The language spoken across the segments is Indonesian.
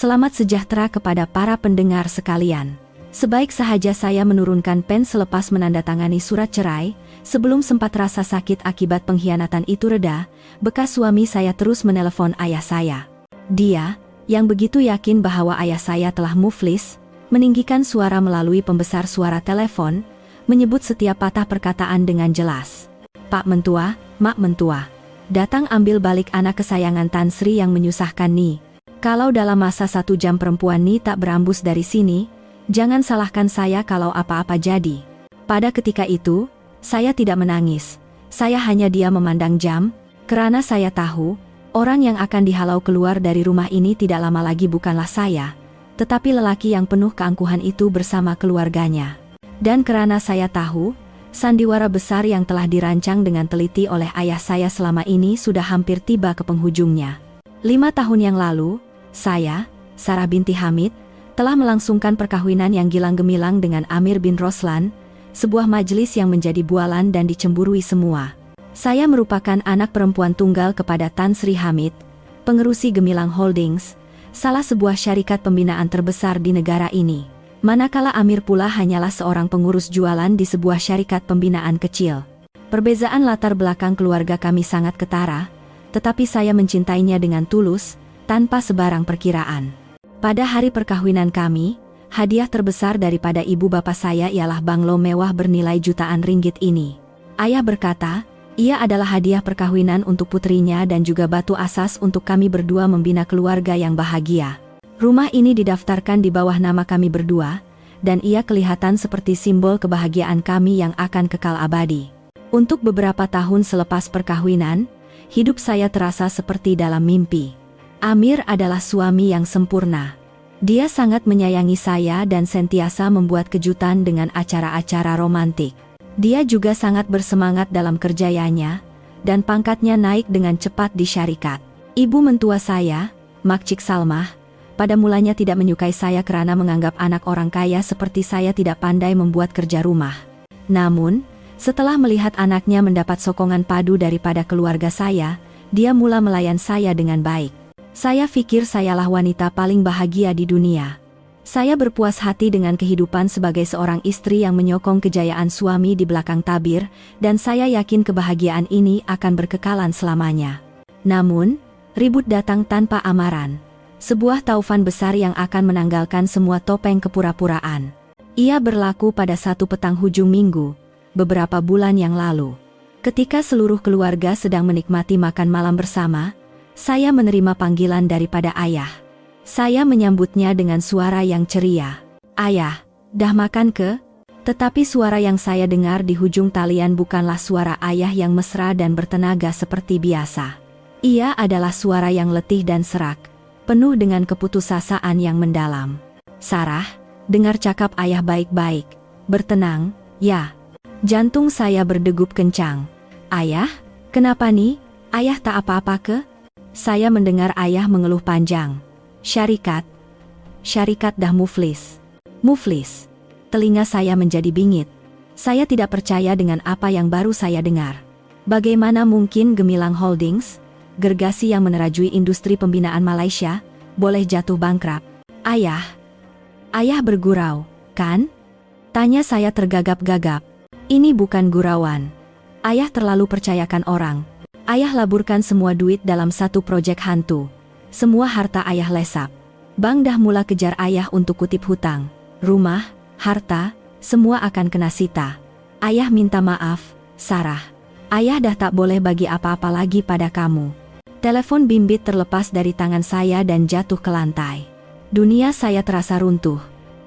Selamat sejahtera kepada para pendengar sekalian. Sebaik sahaja saya menurunkan pen selepas menandatangani surat cerai, sebelum sempat rasa sakit akibat pengkhianatan itu reda, bekas suami saya terus menelepon ayah saya. Dia, yang begitu yakin bahwa ayah saya telah muflis, meninggikan suara melalui pembesar suara telepon, menyebut setiap patah perkataan dengan jelas. Pak Mentua, Mak Mentua, datang ambil balik anak kesayangan Tan Sri yang menyusahkan nih. Kalau dalam masa 1 jam perempuan nih tak berambus dari sini, jangan salahkan saya kalau apa-apa jadi. Pada ketika itu, saya tidak menangis. Saya hanya diam memandang jam, karena saya tahu, orang yang akan dihalau keluar dari rumah ini tidak lama lagi bukanlah saya, tetapi lelaki yang penuh keangkuhan itu bersama keluarganya. Dan karena saya tahu, sandiwara besar yang telah dirancang dengan teliti oleh ayah saya selama ini sudah hampir tiba ke penghujungnya. 5 tahun yang lalu, saya, Sarah binti Hamid, telah melangsungkan perkawinan yang gilang gemilang dengan Amir bin Roslan, sebuah majelis yang menjadi bualan dan dicemburui semua. Saya merupakan anak perempuan tunggal kepada Tan Sri Hamid, pengerusi Gemilang Holdings, salah sebuah syarikat pembinaan terbesar di negara ini. Manakala Amir pula hanyalah seorang pengurus jualan di sebuah syarikat pembinaan kecil. Perbezaan latar belakang keluarga kami sangat ketara, tetapi saya mencintainya dengan tulus, tanpa sebarang perkiraan. Pada hari perkawinan kami, hadiah terbesar daripada ibu bapak saya ialah banglo mewah bernilai jutaan ringgit ini. Ayah berkata, ia adalah hadiah perkawinan untuk putrinya dan juga batu asas untuk kami berdua membina keluarga yang bahagia. Rumah ini didaftarkan di bawah nama kami berdua, dan ia kelihatan seperti simbol kebahagiaan kami yang akan kekal abadi. Untuk beberapa tahun selepas perkawinan, hidup saya terasa seperti dalam mimpi. Amir adalah suami yang sempurna. Dia sangat menyayangi saya dan sentiasa membuat kejutan dengan acara-acara romantik. Dia juga sangat bersemangat dalam kerjanya, dan pangkatnya naik dengan cepat di syarikat. Ibu mentua saya, Mak Cik Salmah, pada mulanya tidak menyukai saya karena menganggap anak orang kaya seperti saya tidak pandai membuat kerja rumah. Namun, setelah melihat anaknya mendapat sokongan padu daripada keluarga saya, dia mula melayan saya dengan baik. Saya pikir sayalah wanita paling bahagia di dunia. Saya berpuas hati dengan kehidupan sebagai seorang istri yang menyokong kejayaan suami di belakang tabir, dan saya yakin kebahagiaan ini akan berkekalan selamanya. Namun, ribut datang tanpa amaran. Sebuah taufan besar yang akan menanggalkan semua topeng kepura-puraan. Ia berlaku pada satu petang hujung minggu, beberapa bulan yang lalu. Ketika seluruh keluarga sedang menikmati makan malam bersama, saya menerima panggilan daripada ayah. Saya menyambutnya dengan suara yang ceria. Ayah, dah makan ke? Tetapi suara yang saya dengar di hujung talian bukanlah suara ayah yang mesra dan bertenaga seperti biasa. Ia adalah suara yang letih dan serak, penuh dengan keputusasaan yang mendalam. Sarah, dengar cakap ayah baik-baik. Bertenang, ya. Jantung saya berdegup kencang. Ayah, kenapa nih? Ayah tak apa-apa ke? Saya mendengar ayah mengeluh panjang. Syarikat dah muflis. Muflis. Telinga saya menjadi bingit. Saya tidak percaya dengan apa yang baru saya dengar. Bagaimana mungkin Gemilang Holdings, gergasi yang menerajui industri pembinaan Malaysia, boleh jatuh bangkrut? Ayah bergurau, kan? Tanya saya tergagap-gagap. Ini bukan gurauan. Ayah terlalu percayakan orang. Ayah laburkan semua duit dalam satu proyek hantu. Semua harta ayah lesap. Bank dah mula kejar ayah untuk kutip hutang. Rumah, harta, semua akan kena sita. Ayah minta maaf, Sarah. Ayah dah tak boleh bagi apa-apa lagi pada kamu. Telepon bimbit terlepas dari tangan saya dan jatuh ke lantai. Dunia saya terasa runtuh.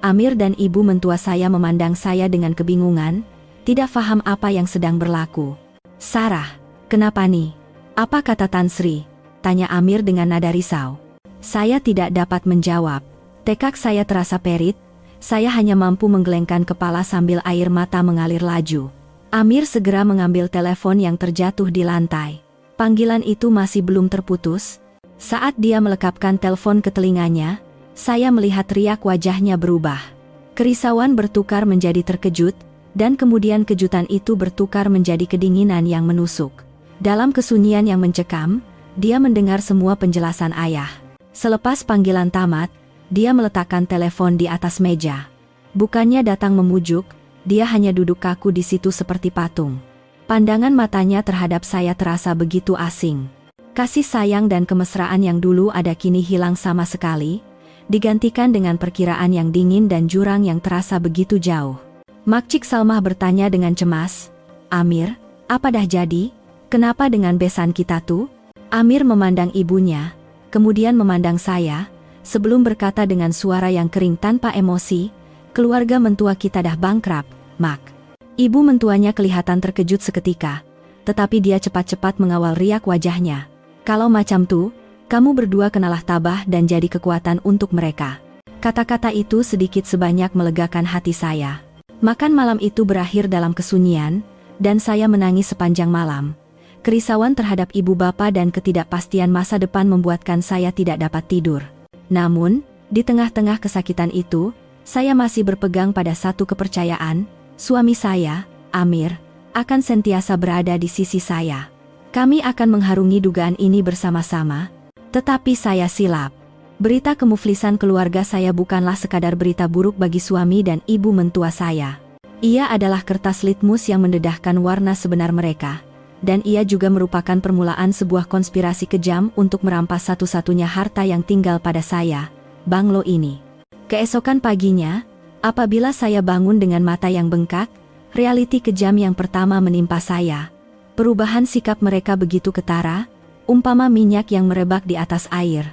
Amir dan ibu mentua saya memandang saya dengan kebingungan, tidak faham apa yang sedang berlaku. Sarah, kenapa nih? Apa kata Tan Sri? Tanya Amir dengan nada risau. Saya tidak dapat menjawab. Tekak saya terasa perit, saya hanya mampu menggelengkan kepala sambil air mata mengalir laju. Amir segera mengambil telepon yang terjatuh di lantai. Panggilan itu masih belum terputus. Saat dia melekapkan telepon ke telinganya, saya melihat riak wajahnya berubah. Kerisauan bertukar menjadi terkejut, dan kemudian kejutan itu bertukar menjadi kedinginan yang menusuk. Dalam kesunyian yang mencekam, dia mendengar semua penjelasan ayah. Selepas panggilan tamat, Dia meletakkan telepon di atas meja. Bukannya datang memujuk, dia hanya duduk kaku di situ seperti patung. Pandangan matanya terhadap saya terasa begitu asing. Kasih sayang dan kemesraan yang dulu ada kini hilang sama sekali, digantikan dengan perkiraan yang dingin dan jurang yang terasa begitu jauh. Mak Cik Salmah bertanya dengan cemas, "Amir, apa dah jadi? Kenapa dengan besan kita tuh?" Amir memandang ibunya, kemudian memandang saya, sebelum berkata dengan suara yang kering tanpa emosi, "Keluarga mentua kita dah bangkrut, Mak." Ibu mentuanya kelihatan terkejut seketika, tetapi dia cepat-cepat mengawal riak wajahnya. "Kalau macam tuh, kamu berdua kenalah tabah dan jadi kekuatan untuk mereka." Kata-kata itu sedikit sebanyak melegakan hati saya. Makan malam itu berakhir dalam kesunyian, dan saya menangis sepanjang malam. Kerisauan terhadap ibu bapa dan ketidakpastian masa depan membuatkan saya tidak dapat tidur. Namun, di tengah-tengah kesakitan itu, saya masih berpegang pada satu kepercayaan, suami saya, Amir, akan sentiasa berada di sisi saya. Kami akan mengharungi dugaan ini bersama-sama, tetapi saya silap. Berita kemuflisan keluarga saya bukanlah sekadar berita buruk bagi suami dan ibu mentua saya. Ia adalah kertas litmus yang mendedahkan warna sebenar mereka. Dan ia juga merupakan permulaan sebuah konspirasi kejam untuk merampas satu-satunya harta yang tinggal pada saya, banglo ini. Keesokan paginya, apabila saya bangun dengan mata yang bengkak, realiti kejam yang pertama menimpa saya. Perubahan sikap mereka begitu ketara, umpama minyak yang merebak di atas air.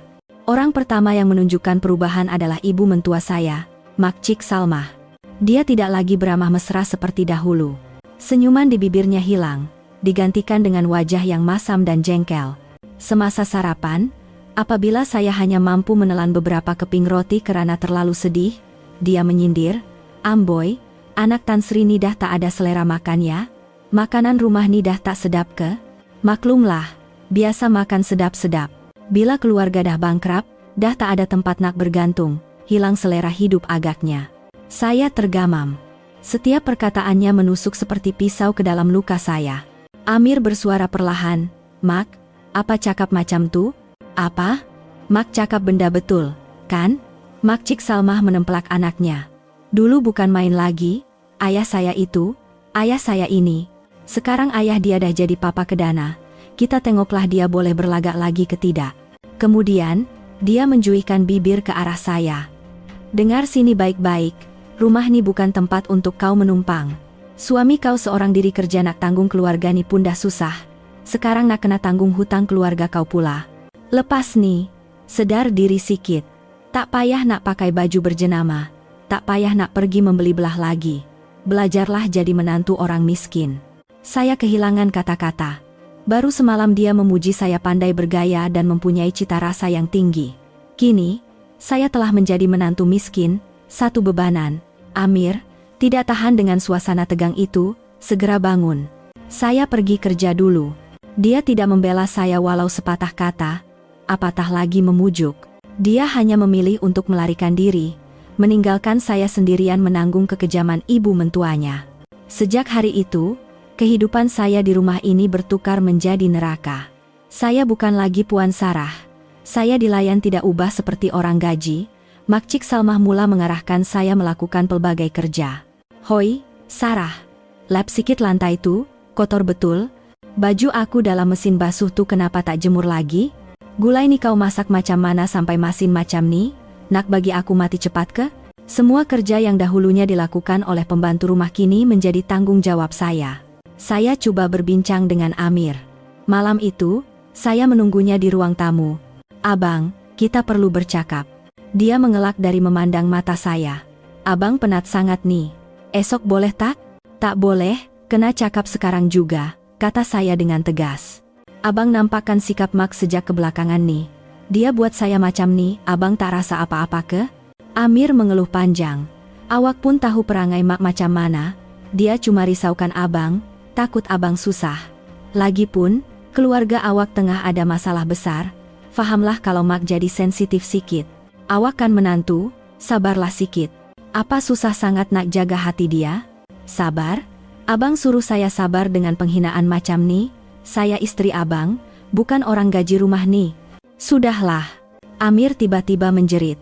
Orang pertama yang menunjukkan perubahan adalah ibu mentua saya, Mak Cik Salmah. Dia tidak lagi beramah mesra seperti dahulu. Senyuman di bibirnya hilang, digantikan dengan wajah yang masam dan jengkel. Semasa sarapan, apabila saya hanya mampu menelan beberapa keping roti karena terlalu sedih, dia menyindir, "Amboy, anak Tan Sri Nidah tak ada selera makan ya? Makanan rumah Nidah tak sedap ke?" Maklumlah, biasa makan sedap-sedap. Bila keluarga dah bangkrut, dah tak ada tempat nak bergantung, hilang selera hidup agaknya. Saya tergamam. Setiap perkataannya menusuk seperti pisau ke dalam luka saya. Amir bersuara perlahan, "Mak, apa cakap macam tuh?" "Apa?" "Mak cakap benda betul, kan?" Mak Cik Salmah menempelak anaknya. "Dulu bukan main lagi, ayah saya itu, ayah saya ini. Sekarang ayah dia dah jadi papa kedana. Kita tengoklah dia boleh berlagak lagi ke tidak." Kemudian, dia menjuikan bibir ke arah saya. "Dengar sini baik-baik, rumah ni bukan tempat untuk kau menumpang. Suami kau seorang diri kerja nak tanggung keluarga ni pun dah susah. Sekarang nak kena tanggung hutang keluarga kau pula. Lepas ni, sedar diri sikit. Tak payah nak pakai baju berjenama. Tak payah nak pergi membeli belah lagi. Belajarlah jadi menantu orang miskin." Saya kehilangan kata-kata. Baru semalam dia memuji saya pandai bergaya dan mempunyai cita rasa yang tinggi. Kini, saya telah menjadi menantu miskin, satu bebanan. Amir, tidak tahan dengan suasana tegang itu, segera bangun. Saya pergi kerja dulu. Dia tidak membela saya walau sepatah kata, apatah lagi memujuk. Dia hanya memilih untuk melarikan diri, meninggalkan saya sendirian menanggung kekejaman ibu mentuanya. Sejak hari itu, kehidupan saya di rumah ini bertukar menjadi neraka. Saya bukan lagi Puan Sarah. Saya dilayan tidak ubah seperti orang gaji. Mak Cik Salmah mula mengarahkan saya melakukan pelbagai kerja. "Hoi, Sarah. Lap sikit lantai tu, kotor betul. Baju aku dalam mesin basuh tu kenapa tak jemur lagi? Gulai ni kau masak macam mana sampai masin macam ni? Nak bagi aku mati cepat ke?" Semua kerja yang dahulunya dilakukan oleh pembantu rumah kini menjadi tanggung jawab saya. Saya coba berbincang dengan Amir. Malam itu, saya menunggunya di ruang tamu. "Abang, kita perlu bercakap." Dia mengelak dari memandang mata saya. "Abang penat sangat nih. Esok boleh tak?" "Tak boleh, kena cakap sekarang juga," kata saya dengan tegas. "Abang nampakkan sikap Mak sejak kebelakangan nih. Dia buat saya macam nih, abang tak rasa apa-apa ke?" Amir mengeluh panjang. "Awak pun tahu perangai Mak macam mana. Dia cuma risaukan abang, takut abang susah. Lagipun, keluarga awak tengah ada masalah besar. Fahamlah kalau Mak jadi sensitif sikit. Awak kan menantu, sabarlah sikit. Apa susah sangat nak jaga hati dia?" "Sabar? Abang suruh saya sabar dengan penghinaan macam ni? Saya istri abang, bukan orang gaji rumah nih." "Sudahlah." Amir tiba-tiba menjerit.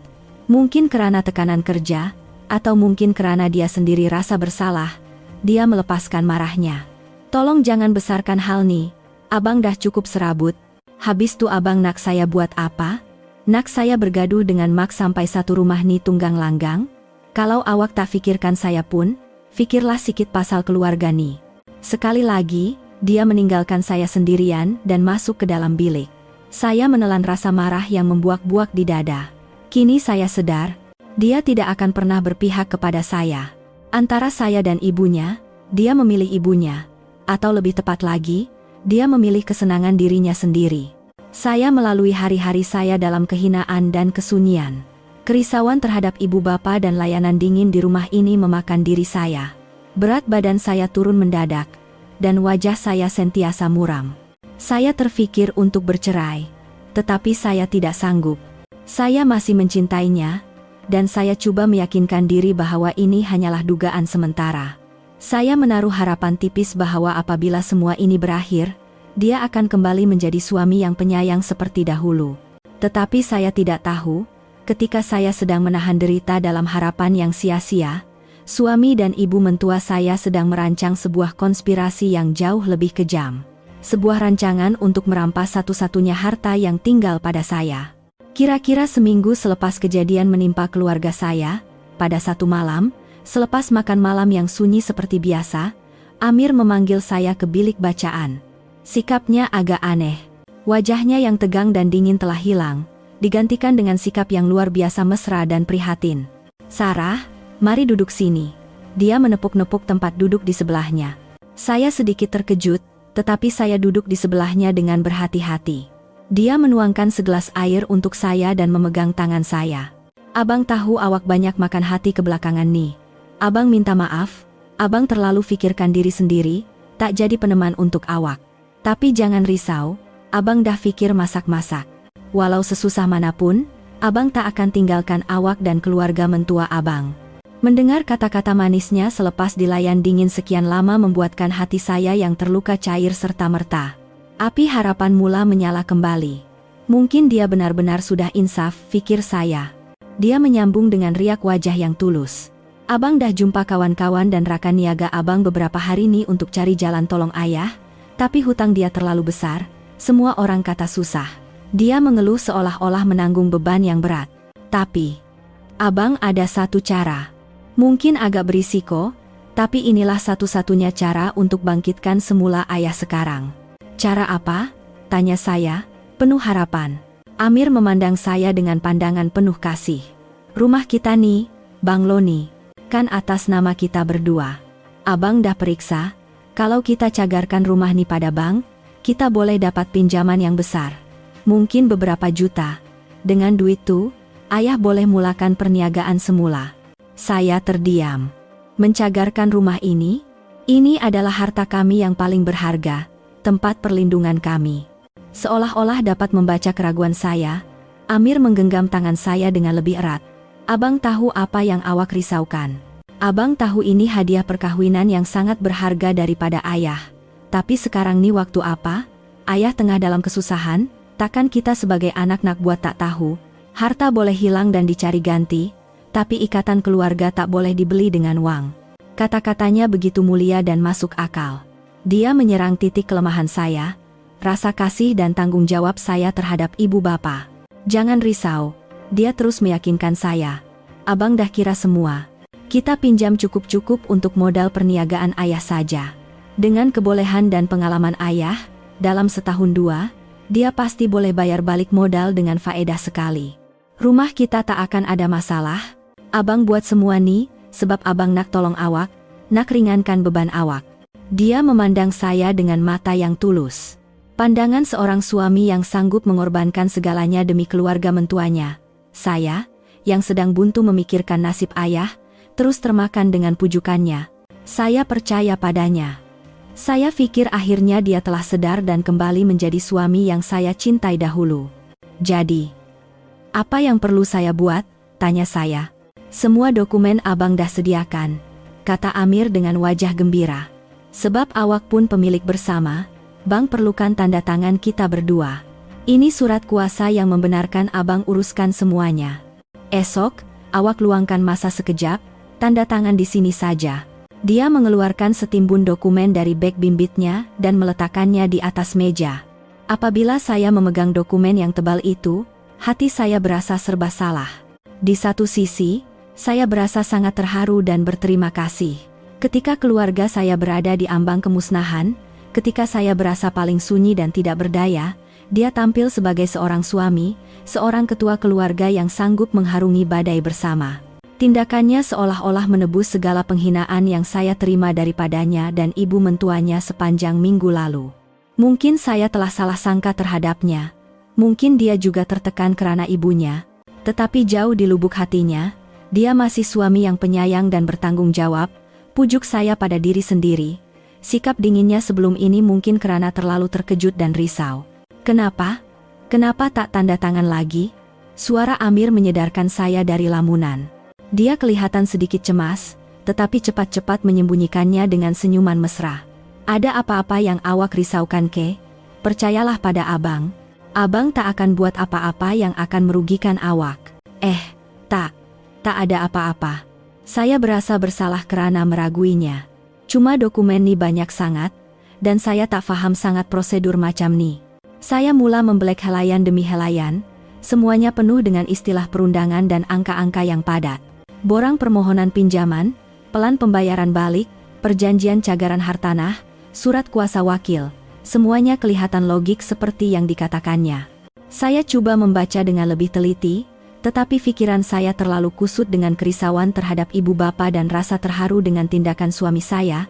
Mungkin karena tekanan kerja, atau mungkin karena dia sendiri rasa bersalah, dia melepaskan marahnya. Tolong jangan besarkan hal nih, abang dah cukup serabut. Habis tu abang nak saya buat apa? Nak saya bergaduh dengan Mak sampai satu rumah nih tunggang langgang? Kalau awak tak fikirkan saya pun, fikirlah sikit pasal keluarga nih. Sekali lagi, dia meninggalkan saya sendirian dan masuk ke dalam bilik. Saya menelan rasa marah yang membuak-buak di dada. Kini saya sadar, dia tidak akan pernah berpihak kepada saya. Antara saya dan ibunya, dia memilih ibunya. Atau lebih tepat lagi, dia memilih kesenangan dirinya sendiri. Saya melalui hari-hari saya dalam kehinaan dan kesunyian. Kerisauan terhadap ibu bapa dan layanan dingin di rumah ini memakan diri saya. Berat badan saya turun mendadak, dan wajah saya sentiasa muram. Saya terfikir untuk bercerai, tetapi saya tidak sanggup. Saya masih mencintainya, dan saya coba meyakinkan diri bahwa ini hanyalah dugaan sementara. Saya menaruh harapan tipis bahwa apabila semua ini berakhir, dia akan kembali menjadi suami yang penyayang seperti dahulu. Tetapi saya tidak tahu, ketika saya sedang menahan derita dalam harapan yang sia-sia, suami dan ibu mentua saya sedang merancang sebuah konspirasi yang jauh lebih kejam. Sebuah rancangan untuk merampas satu-satunya harta yang tinggal pada saya. Kira-kira seminggu selepas kejadian menimpa keluarga saya, pada satu malam, selepas makan malam yang sunyi seperti biasa, Amir memanggil saya ke bilik bacaan. Sikapnya agak aneh. Wajahnya yang tegang dan dingin telah hilang, digantikan dengan sikap yang luar biasa mesra dan prihatin. "Sarah, mari duduk sini." Dia menepuk-nepuk tempat duduk di sebelahnya. Saya sedikit terkejut, tetapi saya duduk di sebelahnya dengan berhati-hati. Dia menuangkan segelas air untuk saya dan memegang tangan saya. "Abang tahu awak banyak makan hati kebelakangan nih. Abang minta maaf, abang terlalu fikirkan diri sendiri, tak jadi peneman untuk awak. Tapi jangan risau, abang dah fikir masak-masak. Walau sesusah manapun, abang tak akan tinggalkan awak dan keluarga mentua abang." Mendengar kata-kata manisnya selepas dilayan dingin sekian lama membuatkan hati saya yang terluka cair serta-merta. Api harapan mula menyala kembali. Mungkin dia benar-benar sudah insaf, pikir saya. Dia menyambung dengan riak wajah yang tulus. "Abang dah jumpa kawan-kawan dan rakan niaga abang beberapa hari ini untuk cari jalan tolong ayah, tapi hutang dia terlalu besar, semua orang kata susah." Dia mengeluh seolah-olah menanggung beban yang berat. "Tapi, abang ada satu cara. Mungkin agak berisiko, tapi inilah satu-satunya cara untuk bangkitkan semula ayah sekarang." "Cara apa?" tanya saya, penuh harapan. Amir memandang saya dengan pandangan penuh kasih. "Rumah kita nih, Bang Loni, kan atas nama kita berdua. Abang dah periksa, kalau kita cagarkan rumah nih pada bank, kita boleh dapat pinjaman yang besar. Mungkin beberapa juta. Dengan duit tuh, ayah boleh mulakan perniagaan semula." Saya terdiam. Mencagarkan rumah ini? Ini adalah harta kami yang paling berharga, tempat perlindungan kami. Seolah-olah dapat membaca keraguan saya, Amir menggenggam tangan saya dengan lebih erat. "Abang tahu apa yang awak risaukan. Abang tahu ini hadiah perkawinan yang sangat berharga daripada ayah. Tapi sekarang nih waktu apa? Ayah tengah dalam kesusahan, takkan kita sebagai anak nak buat tak tahu. Harta boleh hilang dan dicari ganti, tapi ikatan keluarga tak boleh dibeli dengan uang." Kata-katanya begitu mulia dan masuk akal. Dia menyerang titik kelemahan saya, rasa kasih dan tanggung jawab saya terhadap ibu bapa. "Jangan risau," dia terus meyakinkan saya. "Abang dah kira semua. Kita pinjam cukup-cukup untuk modal perniagaan ayah saja. Dengan kebolehan dan pengalaman ayah, dalam setahun dua, dia pasti boleh bayar balik modal dengan faedah sekali. Rumah kita tak akan ada masalah. Abang buat semua nih, sebab abang nak tolong awak, nak ringankan beban awak." Dia memandang saya dengan mata yang tulus. Pandangan seorang suami yang sanggup mengorbankan segalanya demi keluarga mentuanya. Saya, yang sedang buntu memikirkan nasib ayah, terus termakan dengan pujukannya. Saya percaya padanya. Saya pikir akhirnya dia telah sadar dan kembali menjadi suami yang saya cintai dahulu. "Jadi, apa yang perlu saya buat?" tanya saya. "Semua dokumen abang dah sediakan," kata Amir dengan wajah gembira. "Sebab awak pun pemilik bersama, bank perlukan tanda tangan kita berdua. Ini surat kuasa yang membenarkan abang uruskan semuanya." Esok, awak luangkan masa sekejap, tanda tangan di sini saja. Dia mengeluarkan setimbun dokumen dari beg bimbitnya dan meletakkannya di atas meja. Apabila saya memegang dokumen yang tebal itu, hati saya berasa serba salah. Di satu sisi, saya berasa sangat terharu dan berterima kasih. Ketika keluarga saya berada di ambang kemusnahan, ketika saya berasa paling sunyi dan tidak berdaya, dia tampil sebagai seorang suami, seorang ketua keluarga yang sanggup mengharungi badai bersama. Tindakannya seolah-olah menebus segala penghinaan yang saya terima daripadanya dan ibu mentuanya sepanjang minggu lalu. Mungkin saya telah salah sangka terhadapnya. Mungkin dia juga tertekan karena ibunya. Tetapi jauh di lubuk hatinya, dia masih suami yang penyayang dan bertanggung jawab. Pujuk saya pada diri sendiri. Sikap dinginnya sebelum ini mungkin karena terlalu terkejut dan risau. Kenapa? Kenapa tak tanda tangan lagi? Suara Amir menyedarkan saya dari lamunan. Dia kelihatan sedikit cemas, tetapi cepat-cepat menyembunyikannya dengan senyuman mesra. Ada apa-apa yang awak risaukan, Ke? Percayalah pada abang. Abang tak akan buat apa-apa yang akan merugikan awak. Tak ada apa-apa. Saya berasa bersalah karena meraguinya. Cuma dokumen ni banyak sangat, dan saya tak faham sangat prosedur macam ni. Saya mula membelek helaian demi helaian, semuanya penuh dengan istilah perundangan dan angka-angka yang padat. Borang permohonan pinjaman, pelan pembayaran balik, perjanjian cagaran hartanah, surat kuasa wakil, semuanya kelihatan logik seperti yang dikatakannya. Saya coba membaca dengan lebih teliti, tetapi pikiran saya terlalu kusut dengan kerisauan terhadap ibu bapa dan rasa terharu dengan tindakan suami saya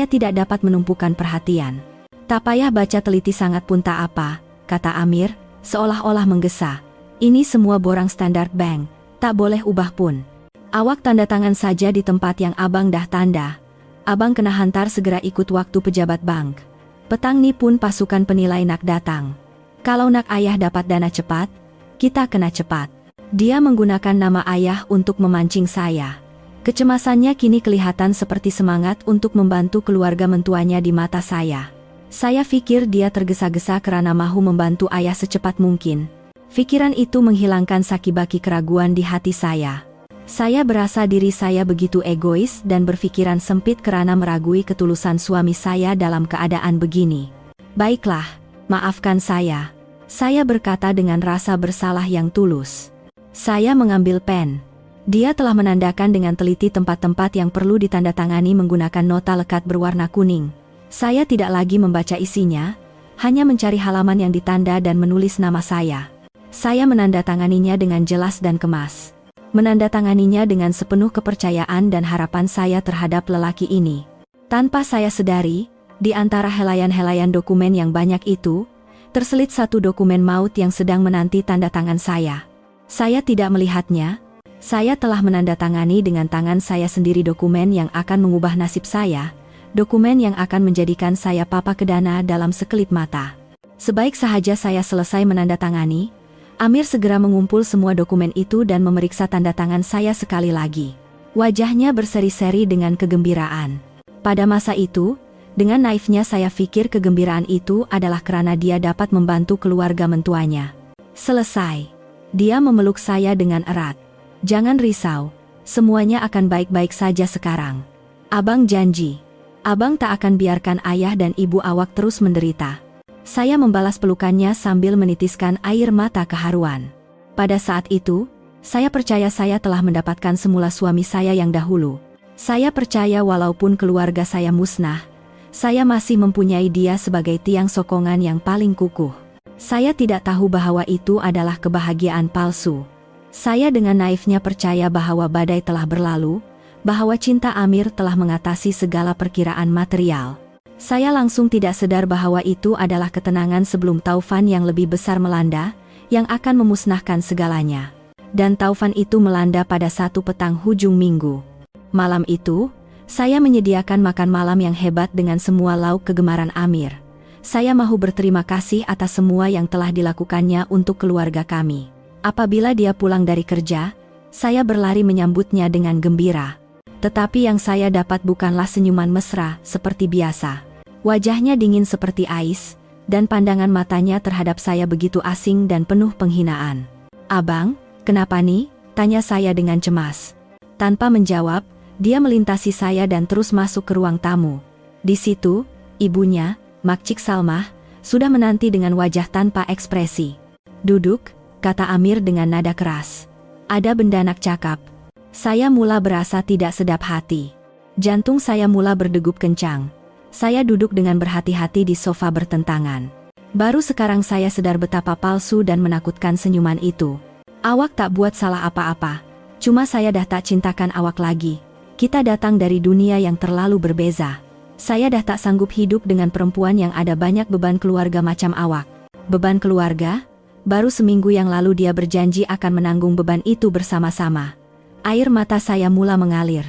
tidak dapat menumpukan perhatian. Tak payah baca teliti sangat pun tak apa, kata Amir, seolah-olah menggesa. Ini semua borang standar bank, tak boleh ubah pun. Awak tanda tangan saja di tempat yang abang dah tanda. Abang kena hantar segera ikut waktu pejabat bank. Petang ni pun pasukan penilai nak datang. Kalau nak ayah dapat dana cepat, kita kena cepat. Dia menggunakan nama ayah untuk memancing saya. Kecemasannya kini kelihatan seperti semangat untuk membantu keluarga mentuanya di mata saya. Saya pikir dia tergesa-gesa karena mahu membantu ayah secepat mungkin. Pikiran itu menghilangkan sakibaki keraguan di hati saya. Saya berasa diri saya begitu egois dan berpikiran sempit karena meragui ketulusan suami saya dalam keadaan begini. Baiklah, maafkan saya. Saya berkata dengan rasa bersalah yang tulus. Saya mengambil pen. Dia telah menandakan dengan teliti tempat-tempat yang perlu ditandatangani menggunakan nota lekat berwarna kuning. Saya tidak lagi membaca isinya, hanya mencari halaman yang ditanda dan menulis nama saya. Saya menandatanganinya dengan jelas dan kemas. Menandatanganinya dengan sepenuh kepercayaan dan harapan saya terhadap lelaki ini. Tanpa saya sadari, di antara helaian-helaian dokumen yang banyak itu, terselit satu dokumen maut yang sedang menanti tanda tangan saya. Saya tidak melihatnya. Saya telah menandatangani dengan tangan saya sendiri dokumen yang akan mengubah nasib saya, dokumen yang akan menjadikan saya papa kedana dalam sekelip mata. Sebaik sahaja saya selesai menandatangani, Amir segera mengumpul semua dokumen itu dan memeriksa tanda tangan saya sekali lagi. Wajahnya berseri-seri dengan kegembiraan. Pada masa itu, dengan naifnya saya pikir kegembiraan itu adalah karena dia dapat membantu keluarga mentuanya. Selesai. Dia memeluk saya dengan erat. Jangan risau, semuanya akan baik-baik saja sekarang. Abang janji. Abang tak akan biarkan ayah dan ibu awak terus menderita. Saya membalas pelukannya sambil menitiskan air mata keharuan. Pada saat itu, saya percaya saya telah mendapatkan semula suami saya yang dahulu. Saya percaya walaupun keluarga saya musnah, saya masih mempunyai dia sebagai tiang sokongan yang paling kukuh. Saya tidak tahu bahwa itu adalah kebahagiaan palsu. Saya dengan naifnya percaya bahwa badai telah berlalu, bahwa cinta Amir telah mengatasi segala perkiraan material. Saya langsung tidak sadar bahwa itu adalah ketenangan sebelum taufan yang lebih besar melanda, yang akan memusnahkan segalanya. Dan taufan itu melanda pada satu petang hujung minggu. Malam itu, saya menyediakan makan malam yang hebat dengan semua lauk kegemaran Amir. Saya mahu berterima kasih atas semua yang telah dilakukannya untuk keluarga kami. Apabila dia pulang dari kerja, saya berlari menyambutnya dengan gembira. Tetapi yang saya dapat bukanlah senyuman mesra seperti biasa. Wajahnya dingin seperti ais, dan pandangan matanya terhadap saya begitu asing dan penuh penghinaan. Abang, kenapa nih? Tanya saya dengan cemas. Tanpa menjawab, dia melintasi saya dan terus masuk ke ruang tamu. Di situ, ibunya, Makcik Salmah, sudah menanti dengan wajah tanpa ekspresi. "Duduk," kata Amir dengan nada keras. "Ada benda nak cakap." Saya mula berasa tidak sedap hati. Jantung saya mula berdegup kencang. Saya duduk dengan berhati-hati di sofa bertentangan. Baru sekarang saya sadar betapa palsu dan menakutkan senyuman itu. "Awak tak buat salah apa-apa. Cuma saya dah tak cintakan awak lagi. Kita datang dari dunia yang terlalu berbeza. Saya dah tak sanggup hidup dengan perempuan yang ada banyak beban keluarga macam awak." "Beban keluarga?" Baru seminggu yang lalu dia berjanji akan menanggung beban itu bersama-sama. Air mata saya mula mengalir.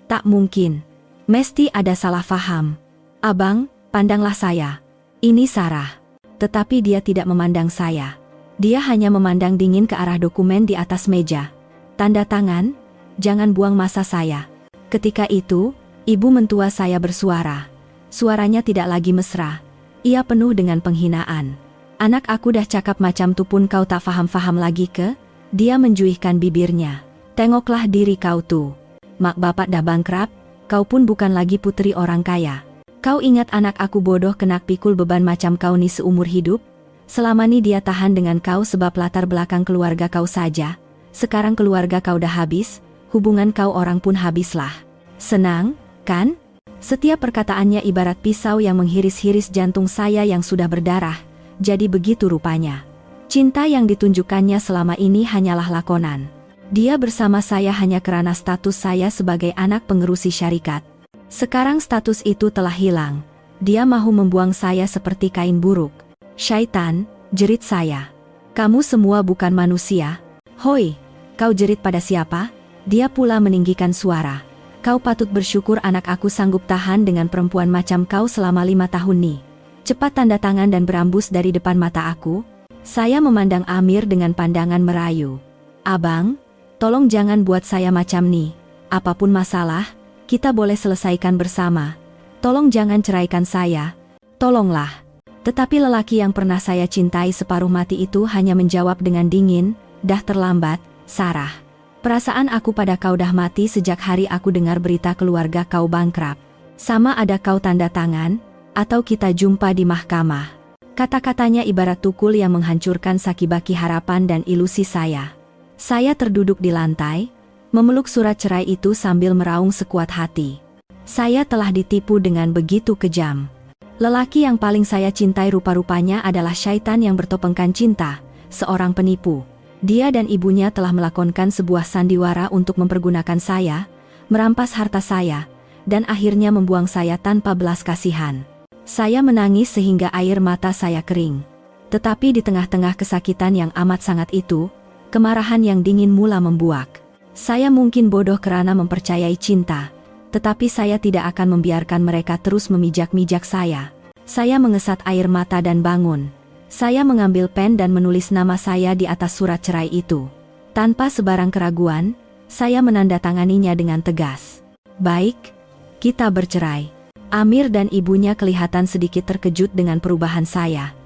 Tak mungkin. Mesti ada salah faham. "Abang, pandanglah saya. Ini Sarah." Tetapi dia tidak memandang saya. Dia hanya memandang dingin ke arah dokumen di atas meja. "Tanda tangan? Jangan buang masa saya." Ketika itu, ibu mentua saya bersuara. Suaranya tidak lagi mesra. Ia penuh dengan penghinaan. "Anak aku dah cakap macam tu pun kau tak faham-faham lagi ke?" Dia menjuihkan bibirnya. "Tengoklah diri kau tu. Mak bapak dah bangkrut, kau pun bukan lagi putri orang kaya. Kau ingat anak aku bodoh kena pikul beban macam kau ni seumur hidup? Selama ni dia tahan dengan kau sebab latar belakang keluarga kau saja. Sekarang keluarga kau dah habis, hubungan kau orang pun habislah. Senang, kan?" Setiap perkataannya ibarat pisau yang menghiris-hiris jantung saya yang sudah berdarah. Jadi begitu rupanya. Cinta yang ditunjukkannya selama ini hanyalah lakonan. Dia bersama saya hanya kerana status saya sebagai anak pengerusi syarikat. Sekarang status itu telah hilang. Dia mahu membuang saya seperti kain buruk. "Syaitan," jerit saya. "Kamu semua bukan manusia." "Hoi, kau jerit pada siapa?" Dia pula meninggikan suara. "Kau patut bersyukur anak aku sanggup tahan dengan perempuan macam kau selama 5 tahun ni. Cepat tanda tangan dan berambus dari depan mata aku." Saya memandang Amir dengan pandangan merayu. "Abang, tolong jangan buat saya macam ni. Apapun masalah, kita boleh selesaikan bersama. Tolong jangan ceraikan saya. Tolonglah." Tetapi lelaki yang pernah saya cintai separuh mati itu hanya menjawab dengan dingin, "Dah terlambat, Sarah. Perasaan aku pada kau dah mati sejak hari aku dengar berita keluarga kau bangkrut. Sama ada kau tanda tangan, atau kita jumpa di mahkamah." Kata-katanya ibarat tukul yang menghancurkan sakibaki harapan dan ilusi saya. Saya terduduk di lantai, memeluk surat cerai itu sambil meraung sekuat hati. Saya telah ditipu dengan begitu kejam. Lelaki yang paling saya cintai rupa-rupanya adalah syaitan yang bertopengkan cinta, seorang penipu. Dia dan ibunya telah melakonkan sebuah sandiwara untuk mempergunakan saya, merampas harta saya, dan akhirnya membuang saya tanpa belas kasihan. Saya menangis sehingga air mata saya kering. Tetapi di tengah-tengah kesakitan yang amat sangat itu, kemarahan yang dingin mula membuak. Saya mungkin bodoh kerana mempercayai cinta, tetapi saya tidak akan membiarkan mereka terus memijak-mijak saya. Saya mengesat air mata dan bangun. Saya mengambil pen dan menulis nama saya di atas surat cerai itu. Tanpa sebarang keraguan, saya menandatanganinya dengan tegas. "Baik, kita bercerai." Amir dan ibunya kelihatan sedikit terkejut dengan perubahan saya.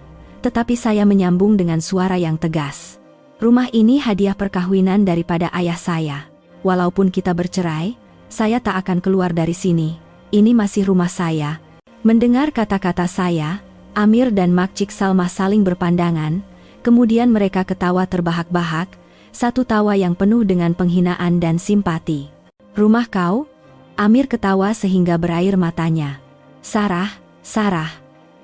Tetapi saya menyambung dengan suara yang tegas. "Rumah ini hadiah perkahwinan daripada ayah saya. Walaupun kita bercerai, saya tak akan keluar dari sini. Ini masih rumah saya." Mendengar kata-kata saya, Amir dan Makcik Salmah saling berpandangan, kemudian mereka ketawa terbahak-bahak, satu tawa yang penuh dengan penghinaan dan simpati. "Rumah kau?" Amir ketawa sehingga berair matanya. Sarah,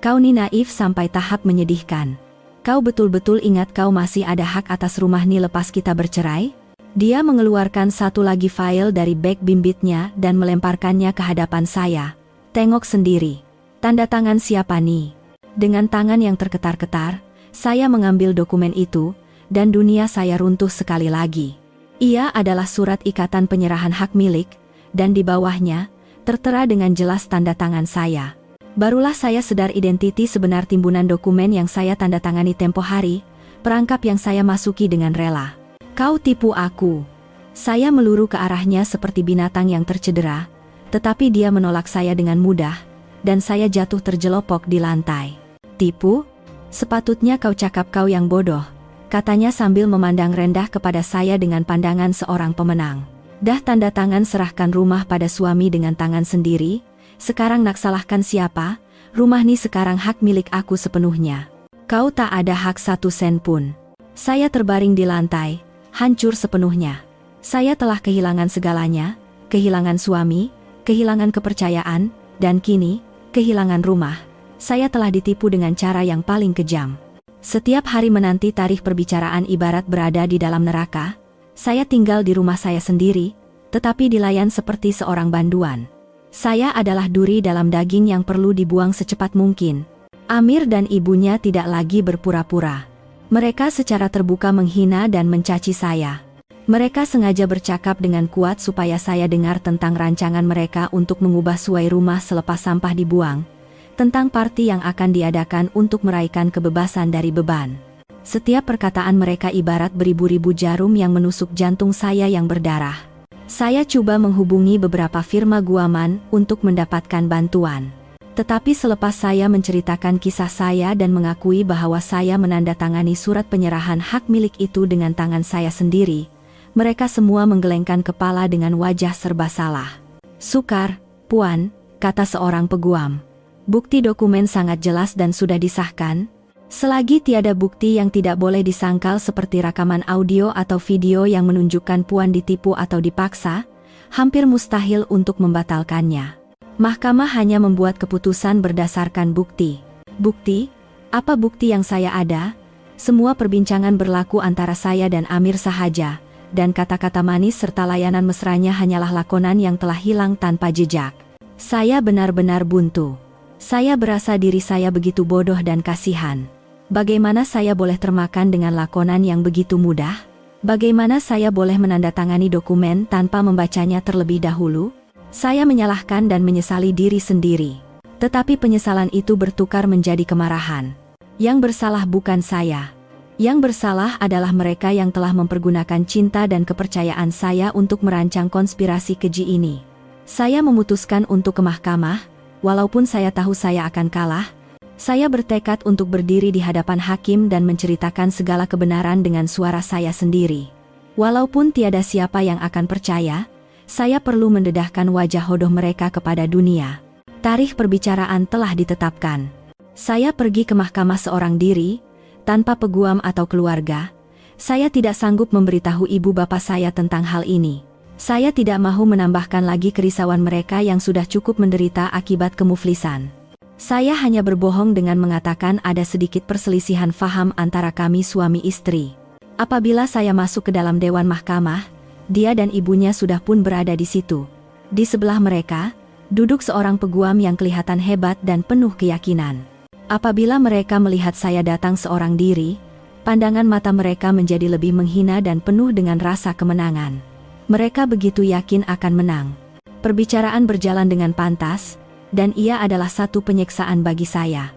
kau ni naif sampai tahap menyedihkan. Kau betul-betul ingat kau masih ada hak atas rumah ni lepas kita bercerai?" Dia mengeluarkan satu lagi file dari beg bimbitnya dan melemparkannya ke hadapan saya. "Tengok sendiri. Tanda tangan siapa nih?" Dengan tangan yang terketar-ketar, saya mengambil dokumen itu, dan dunia saya runtuh sekali lagi. Ia adalah surat ikatan penyerahan hak milik, dan di bawahnya, tertera dengan jelas tanda tangan saya. Barulah saya sadar identiti sebenar timbunan dokumen yang saya tanda tangani tempo hari, perangkap yang saya masuki dengan rela. "Kau tipu aku." Saya meluru ke arahnya seperti binatang yang tercedera, tetapi dia menolak saya dengan mudah, dan saya jatuh terjelopok di lantai. "Tipu? Sepatutnya kau cakap kau yang bodoh. katanya sambil memandang rendah kepada saya dengan pandangan seorang pemenang. Dah tanda tangan serahkan rumah pada suami dengan tangan sendiri, sekarang nak salahkan siapa? Rumah ni sekarang hak milik aku sepenuhnya. Kau tak ada hak 1 sen pun. Saya terbaring di lantai, hancur sepenuhnya. Saya telah kehilangan segalanya, kehilangan suami, kehilangan kepercayaan, dan kini, kehilangan rumah. Saya telah ditipu dengan cara yang paling kejam. Setiap hari menanti tarikh perbicaraan ibarat berada di dalam neraka. Saya tinggal di rumah saya sendiri, tetapi dilayan seperti seorang banduan. Saya adalah duri dalam daging yang perlu dibuang secepat mungkin. Amir dan ibunya tidak lagi berpura-pura. Mereka secara terbuka menghina dan mencaci saya. Mereka sengaja bercakap dengan kuat supaya saya dengar tentang rancangan mereka untuk mengubah suai rumah selepas sampah dibuang, tentang parti yang akan diadakan untuk meraihkan kebebasan dari beban. Setiap perkataan mereka ibarat beribu-ribu jarum yang menusuk jantung saya yang berdarah. Saya coba menghubungi beberapa firma guaman untuk mendapatkan bantuan. Tetapi selepas saya menceritakan kisah saya dan mengakui bahwa saya menandatangani surat penyerahan hak milik itu dengan tangan saya sendiri, mereka semua menggelengkan kepala dengan wajah serba salah. "Sukar, Puan," kata seorang peguam. "Bukti dokumen sangat jelas dan sudah disahkan. Selagi tiada bukti yang tidak boleh disangkal seperti rekaman audio atau video yang menunjukkan Puan ditipu atau dipaksa, hampir mustahil untuk membatalkannya. Mahkamah hanya membuat keputusan berdasarkan bukti." "Bukti? Apa bukti yang saya ada?" Semua perbincangan berlaku antara saya dan Amir sahaja, dan kata-kata manis serta layanan mesranya hanyalah lakonan yang telah hilang tanpa jejak. Saya benar-benar buntu. Saya berasa diri saya begitu bodoh dan kasihan. Bagaimana saya boleh termakan dengan lakonan yang begitu mudah? Bagaimana saya boleh menandatangani dokumen tanpa membacanya terlebih dahulu? Saya menyalahkan dan menyesali diri sendiri. Tetapi penyesalan itu bertukar menjadi kemarahan. Yang bersalah bukan saya. Yang bersalah adalah mereka yang telah mempergunakan cinta dan kepercayaan saya untuk merancang konspirasi keji ini. Saya memutuskan untuk ke mahkamah, walaupun saya tahu saya akan kalah. Saya bertekad untuk berdiri di hadapan hakim dan menceritakan segala kebenaran dengan suara saya sendiri. Walaupun tiada siapa yang akan percaya, saya perlu mendedahkan wajah hodoh mereka kepada dunia. Tarikh perbicaraan telah ditetapkan. Saya pergi ke mahkamah seorang diri, tanpa peguam atau keluarga. Saya tidak sanggup memberitahu ibu bapa saya tentang hal ini. Saya tidak mahu menambahkan lagi kerisauan mereka yang sudah cukup menderita akibat kemuflisan. Saya hanya berbohong dengan mengatakan ada sedikit perselisihan faham antara kami suami istri. Apabila saya masuk ke dalam dewan mahkamah, dia dan ibunya sudah pun berada di situ. Di sebelah mereka, duduk seorang peguam yang kelihatan hebat dan penuh keyakinan. Apabila mereka melihat saya datang seorang diri, pandangan mata mereka menjadi lebih menghina dan penuh dengan rasa kemenangan. Mereka begitu yakin akan menang. Perbicaraan berjalan dengan pantas, dan ia adalah satu penyiksaan bagi saya.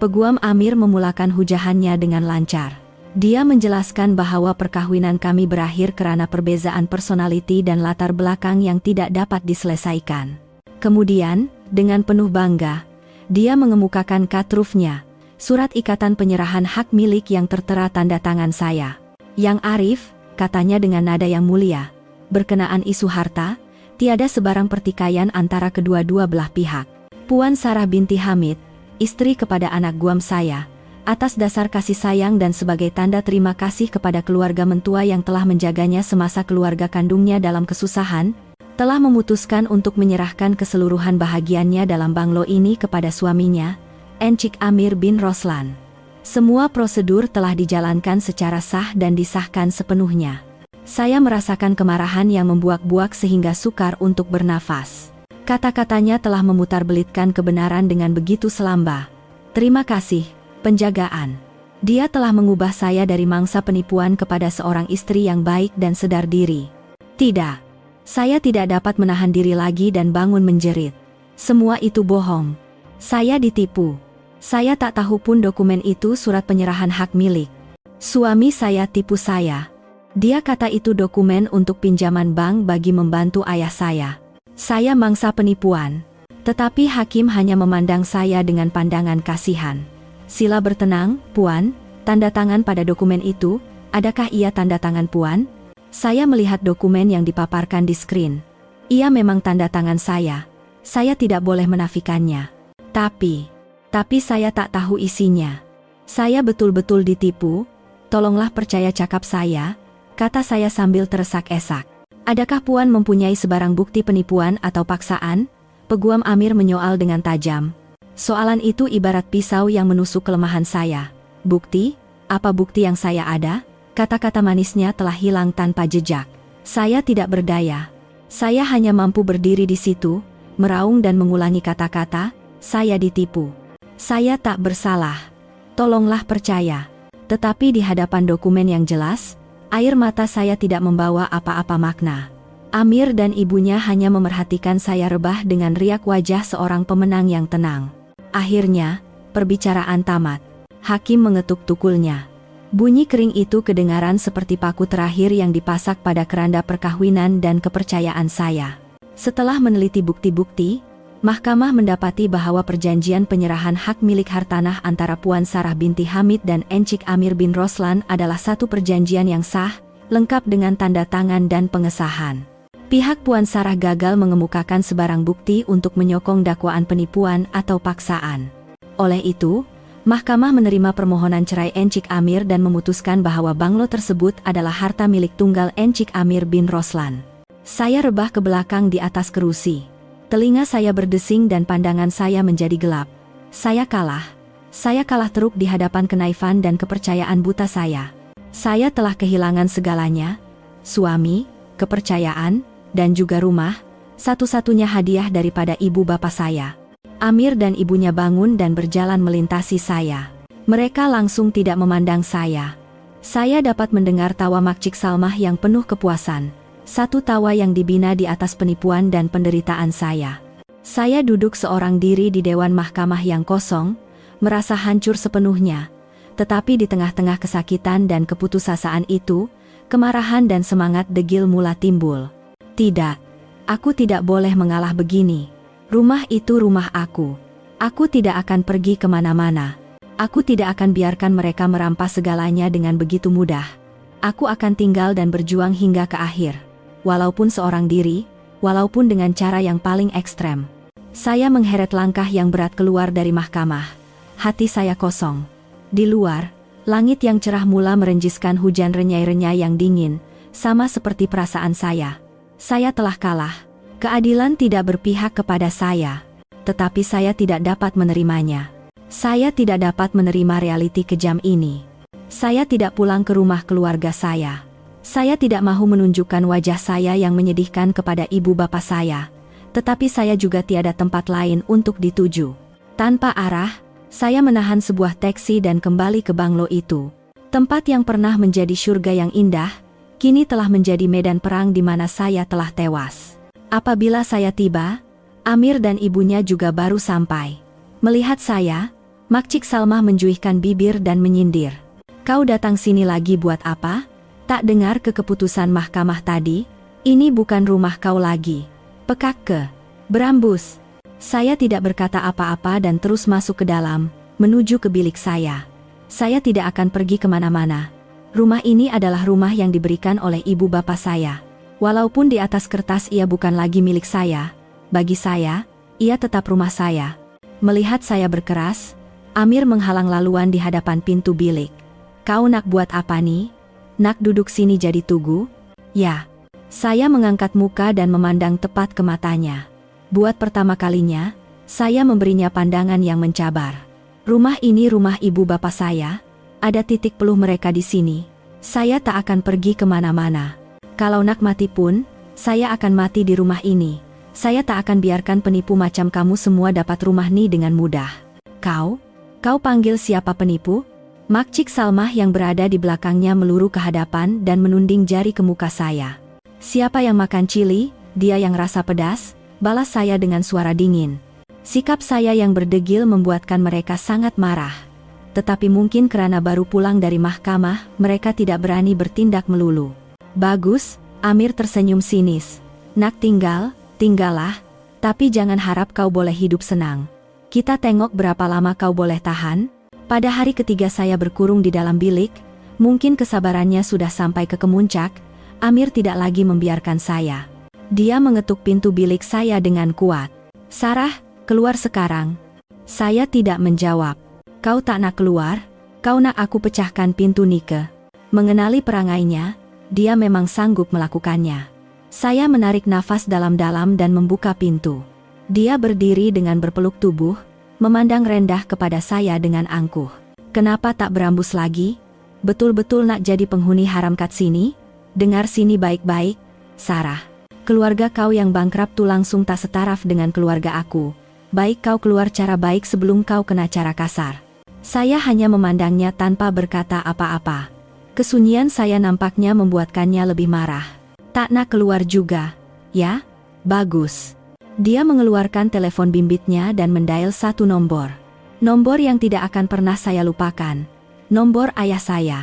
Peguam Amir memulakan hujahannya dengan lancar. Dia menjelaskan bahwa perkawinan kami berakhir karena perbezaan personaliti dan latar belakang yang tidak dapat diselesaikan. Kemudian, dengan penuh bangga, dia mengemukakan katrufnya, surat ikatan penyerahan hak milik yang tertera tanda tangan saya. "Yang Arif," katanya dengan nada yang mulia, "berkenaan isu harta, tiada sebarang pertikaian antara kedua-dua belah pihak. Puan Sarah binti Hamid, istri kepada anak guam saya, atas dasar kasih sayang dan sebagai tanda terima kasih kepada keluarga mentua yang telah menjaganya semasa keluarga kandungnya dalam kesusahan, telah memutuskan untuk menyerahkan keseluruhan bahagiannya dalam banglo ini kepada suaminya, Encik Amir bin Roslan. Semua prosedur telah dijalankan secara sah dan disahkan sepenuhnya." Saya merasakan kemarahan yang membuak-buak sehingga sukar untuk bernafas. Kata-katanya telah memutar-belitkan kebenaran dengan begitu selamba. "Terima kasih, penjagaan. Dia telah mengubah saya dari mangsa penipuan kepada seorang istri yang baik dan sedar diri. Tidak, saya tidak dapat menahan diri lagi dan bangun menjerit. Semua itu bohong. Saya ditipu. Saya tak tahu pun dokumen itu surat penyerahan hak milik. Suami saya tipu saya. Dia kata itu dokumen untuk pinjaman bank bagi membantu ayah saya. Saya mangsa penipuan." Tetapi hakim hanya memandang saya dengan pandangan kasihan. "Sila bertenang, Puan," Tanda tangan pada dokumen itu, adakah ia tanda tangan Puan? Saya melihat dokumen yang dipaparkan di screen. Ia memang tanda tangan saya. Saya tidak boleh menafikannya. Tapi saya tak tahu isinya. Saya betul-betul ditipu. Tolonglah percaya cakap saya, kata saya sambil teresak-esak. Adakah Puan mempunyai sebarang bukti penipuan atau paksaan? Peguam Amir menyoal dengan tajam. Soalan itu ibarat pisau yang menusuk kelemahan saya. Bukti? Apa bukti yang saya ada? Kata-kata manisnya telah hilang tanpa jejak. Saya tidak berdaya. Saya hanya mampu berdiri di situ, meraung dan mengulangi kata-kata, saya ditipu. Saya tak bersalah. Tolonglah percaya. Tetapi di hadapan dokumen yang jelas, air mata saya tidak membawa apa-apa makna. Amir dan ibunya hanya memerhatikan saya rebah dengan riak wajah seorang pemenang yang tenang. Akhirnya, perbicaraan tamat. Hakim mengetuk tukulnya. Bunyi kering itu kedengaran seperti paku terakhir yang dipasak pada keranda perkawinan dan kepercayaan saya. Setelah meneliti bukti-bukti, mahkamah mendapati bahwa perjanjian penyerahan hak milik hartanah antara Puan Sarah binti Hamid dan Encik Amir bin Roslan adalah satu perjanjian yang sah, lengkap dengan tanda tangan dan pengesahan. Pihak Puan Sarah gagal mengemukakan sebarang bukti untuk menyokong dakwaan penipuan atau paksaan. Oleh itu, mahkamah menerima permohonan cerai Encik Amir dan memutuskan bahwa banglo tersebut adalah harta milik tunggal Encik Amir bin Roslan. Saya rebah ke belakang di atas kerusi. Telinga saya berdesing dan pandangan saya menjadi gelap. Saya kalah. Saya kalah teruk di hadapan kenaifan dan kepercayaan buta saya. Saya telah kehilangan segalanya. Suami, kepercayaan, dan juga rumah, satu-satunya hadiah daripada ibu bapak saya. Amir dan ibunya bangun dan berjalan melintasi saya. Mereka langsung tidak memandang saya. Saya dapat mendengar tawa Makcik Salmah yang penuh kepuasan. Satu tawa yang dibina di atas penipuan dan penderitaan saya. Saya duduk seorang diri di dewan mahkamah yang kosong, merasa hancur sepenuhnya. Tetapi di tengah-tengah kesakitan dan keputusasaan itu, kemarahan dan semangat degil mula timbul. Tidak, aku tidak boleh mengalah begini. Rumah itu rumah aku. Aku tidak akan pergi kemana-mana. Aku tidak akan biarkan mereka merampas segalanya dengan begitu mudah. Aku akan tinggal dan berjuang hingga ke akhir. Walaupun seorang diri, walaupun dengan cara yang paling ekstrem. Saya mengheret langkah yang berat keluar dari mahkamah. Hati saya kosong. Di luar, langit yang cerah mula merenjiskan hujan renyai-renyai yang dingin, sama seperti perasaan saya. Saya telah kalah. Keadilan tidak berpihak kepada saya. Tetapi saya tidak dapat menerimanya. Saya tidak dapat menerima realiti kejam ini. Saya tidak pulang ke rumah keluarga saya. Saya tidak mahu menunjukkan wajah saya yang menyedihkan kepada ibu bapak saya. Tetapi saya juga tiada tempat lain untuk dituju. Tanpa arah, saya menahan sebuah taksi dan kembali ke banglo itu. Tempat yang pernah menjadi surga yang indah, kini telah menjadi medan perang di mana saya telah tewas. Apabila saya tiba, Amir dan ibunya juga baru sampai. Melihat saya, Makcik Salmah menjuihkan bibir dan menyindir. Kau datang sini lagi buat apa? Tak dengar ke keputusan mahkamah tadi? Ini bukan rumah kau lagi. Pekak ke. Berambus. Saya tidak berkata apa-apa dan terus masuk ke dalam, menuju ke bilik saya. Saya tidak akan pergi kemana-mana. Rumah ini adalah rumah yang diberikan oleh ibu bapak saya. Walaupun di atas kertas ia bukan lagi milik saya, bagi saya, ia tetap rumah saya. Melihat saya berkeras, Amir menghalang laluan di hadapan pintu bilik. Kau nak buat apa nih? Nak duduk sini jadi tugu? Ya. Saya mengangkat muka dan memandang tepat ke matanya. Buat pertama kalinya, saya memberinya pandangan yang mencabar. Rumah ini rumah ibu bapak saya. Ada titik peluh mereka di sini. Saya tak akan pergi kemana-mana. Kalau nak mati pun, saya akan mati di rumah ini. Saya tak akan biarkan penipu macam kamu semua dapat rumah ini dengan mudah. Kau panggil siapa penipu? Makcik Salmah yang berada di belakangnya meluruh ke hadapan dan menunding jari ke muka saya. Siapa yang makan cili, dia yang rasa pedas, balas saya dengan suara dingin. Sikap saya yang berdegil membuatkan mereka sangat marah. Tetapi mungkin karena baru pulang dari mahkamah, mereka tidak berani bertindak melulu. Bagus, Amir tersenyum sinis. Nak tinggallah, tapi jangan harap kau boleh hidup senang. Kita tengok berapa lama kau boleh tahan. Pada hari ketiga saya berkurung di dalam bilik, mungkin kesabarannya sudah sampai ke kemuncak, Amir tidak lagi membiarkan saya. Dia mengetuk pintu bilik saya dengan kuat. "Sarah, keluar sekarang." Saya tidak menjawab. "Kau tak nak keluar? Kau nak aku pecahkan pintu Nike?" Mengenali perangainya, dia memang sanggup melakukannya. Saya menarik nafas dalam-dalam dan membuka pintu. Dia berdiri dengan berpeluk tubuh, memandang rendah kepada saya dengan angkuh. "Kenapa tak berambus lagi? Betul-betul nak jadi penghuni haram kat sini? Dengar sini baik-baik, Sarah. Keluarga kau yang bangkrut tuh langsung tak setaraf dengan keluarga aku. Baik kau keluar cara baik sebelum kau kena cara kasar." Saya hanya memandangnya tanpa berkata apa-apa. Kesunyian saya nampaknya membuatkannya lebih marah. "Tak nak keluar juga, ya? Bagus." Dia mengeluarkan telepon bimbitnya dan mendial satu nomor. Nomor yang tidak akan pernah saya lupakan. Nomor ayah saya.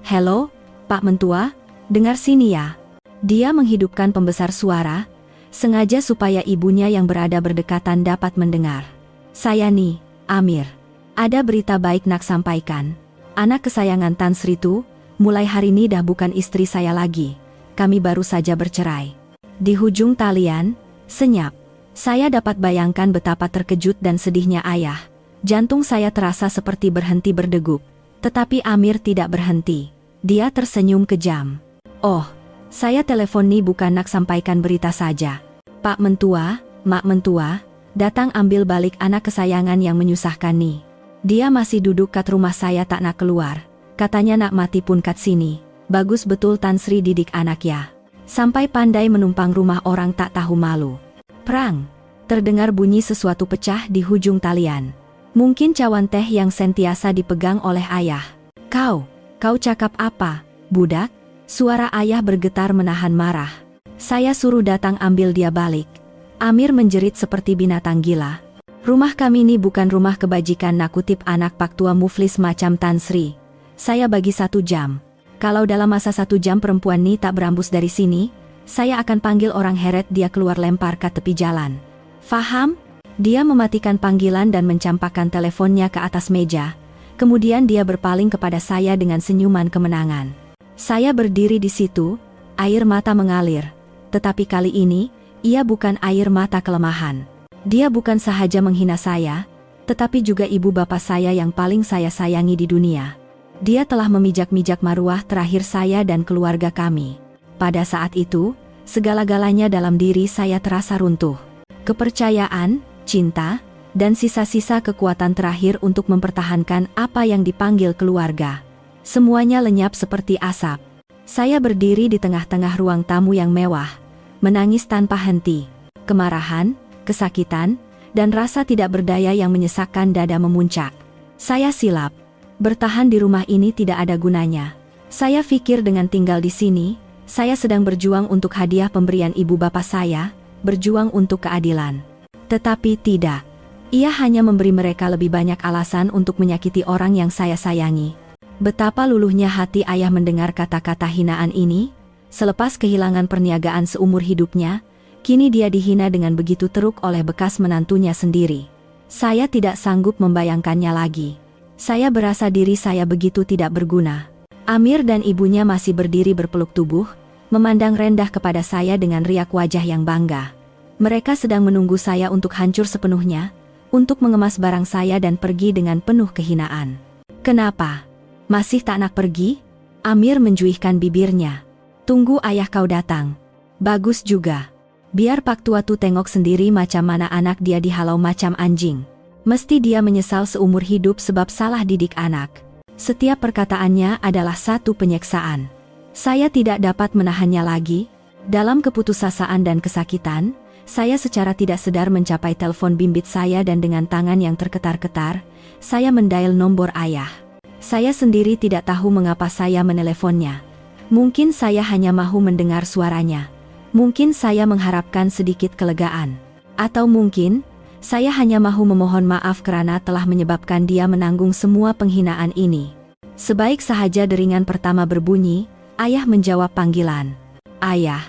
"Halo, Pak Mentua, dengar sini ya." Dia menghidupkan pembesar suara, sengaja supaya ibunya yang berada berdekatan dapat mendengar. "Saya nih, Amir. Ada berita baik nak sampaikan. Anak kesayangan Tan Sri tu, mulai hari ini dah bukan istri saya lagi. Kami baru saja bercerai." Di hujung talian, senyap. Saya dapat bayangkan betapa terkejut dan sedihnya ayah. Jantung saya terasa seperti berhenti berdegup. Tetapi Amir tidak berhenti. Dia tersenyum kejam. "Oh, saya telepon nih bukan nak sampaikan berita saja. Pak Mentua, Mak Mentua, datang ambil balik anak kesayangan yang menyusahkan nih. Dia masih duduk kat rumah saya tak nak keluar. Katanya nak mati pun kat sini. Bagus betul Tan Sri didik anak ya. Sampai pandai menumpang rumah orang tak tahu malu." Prang! Terdengar bunyi sesuatu pecah di hujung talian. Mungkin cawan teh yang sentiasa dipegang oleh ayah. Kau cakap apa, budak?" Suara ayah bergetar menahan marah. "Saya suruh datang ambil dia balik." Amir menjerit seperti binatang gila. "Rumah kami ini bukan rumah kebajikan," nakutip anak pak tua muflis macam Tan Sri. "Saya bagi 1 jam. Kalau dalam masa 1 jam perempuan ini tak berambus dari sini, saya akan panggil orang heret dia keluar lempar ke tepi jalan. Faham?" Dia mematikan panggilan dan mencampakkan teleponnya ke atas meja. Kemudian dia berpaling kepada saya dengan senyuman kemenangan. Saya berdiri di situ, air mata mengalir. Tetapi kali ini, ia bukan air mata kelemahan. Dia bukan sahaja menghina saya, tetapi juga ibu bapak saya yang paling saya sayangi di dunia. Dia telah memijak-mijak maruah terakhir saya dan keluarga kami. Pada saat itu, segala-galanya dalam diri saya terasa runtuh. Kepercayaan, cinta, dan sisa-sisa kekuatan terakhir untuk mempertahankan apa yang dipanggil keluarga. Semuanya lenyap seperti asap. Saya berdiri di tengah-tengah ruang tamu yang mewah, menangis tanpa henti. Kemarahan, kesakitan, dan rasa tidak berdaya yang menyesakkan dada memuncak. Saya silap. Bertahan di rumah ini tidak ada gunanya. Saya pikir dengan tinggal di sini, saya sedang berjuang untuk hadiah pemberian ibu bapak saya, berjuang untuk keadilan. Tetapi tidak. Ia hanya memberi mereka lebih banyak alasan untuk menyakiti orang yang saya sayangi. Betapa luluhnya hati ayah mendengar kata-kata hinaan ini. Selepas kehilangan perniagaan seumur hidupnya, kini dia dihina dengan begitu teruk oleh bekas menantunya sendiri. Saya tidak sanggup membayangkannya lagi. Saya berasa diri saya begitu tidak berguna. Amir dan ibunya masih berdiri berpeluk tubuh, memandang rendah kepada saya dengan riak wajah yang bangga. Mereka sedang menunggu saya untuk hancur sepenuhnya, untuk mengemas barang saya dan pergi dengan penuh kehinaan. "Kenapa? Masih tak nak pergi?" Amir menjuihkan bibirnya. "Tunggu ayah kau datang." "Bagus juga. Biar Pak Tua tu tengok sendiri macam mana anak dia dihalau macam anjing. Mesti dia menyesal seumur hidup sebab salah didik anak." Setiap perkataannya adalah satu penyeksaan. Saya tidak dapat menahannya lagi. Dalam keputusasaan dan kesakitan, saya secara tidak sadar mencapai telepon bimbit saya dan dengan tangan yang terketar-ketar, saya mendial nomor ayah. Saya sendiri tidak tahu mengapa saya meneleponnya. Mungkin saya hanya mahu mendengar suaranya. Mungkin saya mengharapkan sedikit kelegaan. Atau mungkin, saya hanya mahu memohon maaf karena telah menyebabkan dia menanggung semua penghinaan ini. Sebaik sahaja deringan pertama berbunyi, ayah menjawab panggilan. "Ayah."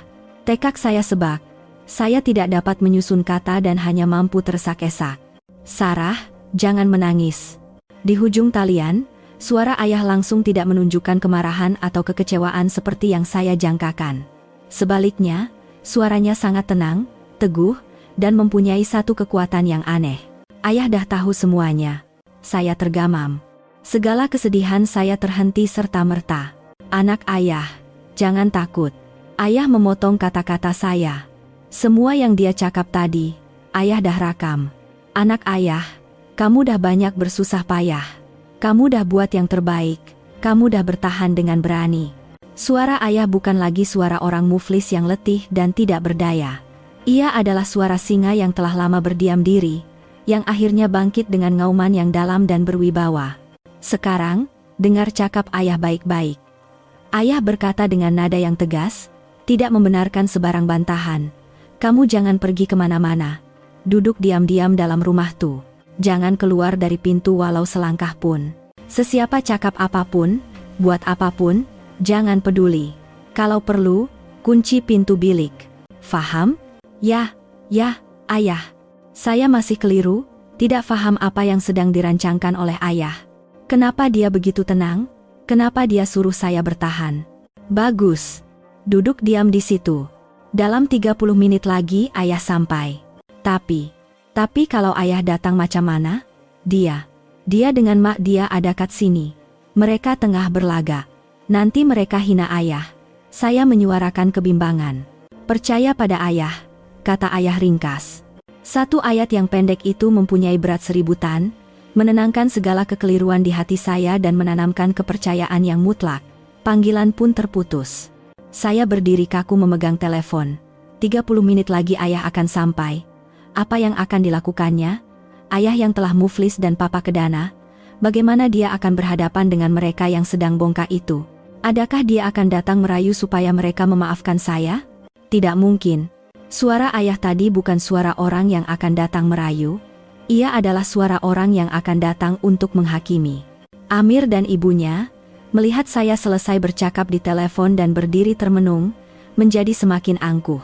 Tekak saya sebak. Saya tidak dapat menyusun kata dan hanya mampu tersak-esak. "Sarah, jangan menangis. Di hujung talian, suara ayah langsung tidak menunjukkan kemarahan atau kekecewaan seperti yang saya jangkakan. Sebaliknya, suaranya sangat tenang, teguh, dan mempunyai satu kekuatan yang aneh. Ayah dah tahu semuanya. Saya tergamam. Segala kesedihan saya terhenti serta-merta. Anak ayah, jangan takut. Ayah memotong kata-kata saya. Semua yang dia cakap tadi, ayah dah rakam. Anak ayah, kamu dah banyak bersusah payah. Kamu dah buat yang terbaik. Kamu dah bertahan dengan berani. Suara ayah bukan lagi suara orang muflis yang letih dan tidak berdaya. Ia adalah suara singa yang telah lama berdiam diri, yang akhirnya bangkit dengan ngauman yang dalam dan berwibawa. Sekarang, dengar cakap ayah baik-baik. Ayah berkata dengan nada yang tegas, tidak membenarkan sebarang bantahan. Kamu jangan pergi kemana-mana. Duduk diam-diam dalam rumah tuh. Jangan keluar dari pintu walau selangkah pun. Sesiapa cakap apapun, buat apapun, jangan peduli. Kalau perlu, kunci pintu bilik. Faham? Ya, ayah. Saya masih keliru, tidak faham apa yang sedang dirancangkan oleh ayah. Kenapa dia begitu tenang? Kenapa dia suruh saya bertahan? Bagus. Duduk diam di situ. Dalam 30 menit lagi ayah sampai. Tapi kalau ayah datang macam mana? Dia dengan mak dia ada kat sini. Mereka tengah berlaga. Nanti mereka hina ayah. Saya menyuarakan kebimbangan. Percaya pada ayah, kata ayah ringkas. Satu ayat yang pendek itu mempunyai berat seributan, menenangkan segala kekeliruan di hati saya dan menanamkan kepercayaan yang mutlak. Panggilan pun terputus. Saya berdiri kaku memegang telepon. 30 menit lagi ayah akan sampai. Apa yang akan dilakukannya? Ayah yang telah muflis dan papa kedana, bagaimana dia akan berhadapan dengan mereka yang sedang bongkak itu? Adakah dia akan datang merayu supaya mereka memaafkan saya? Tidak mungkin. Suara ayah tadi bukan suara orang yang akan datang merayu. Ia adalah suara orang yang akan datang untuk menghakimi. Amir dan ibunya, melihat saya selesai bercakap di telepon dan berdiri termenung, menjadi semakin angkuh.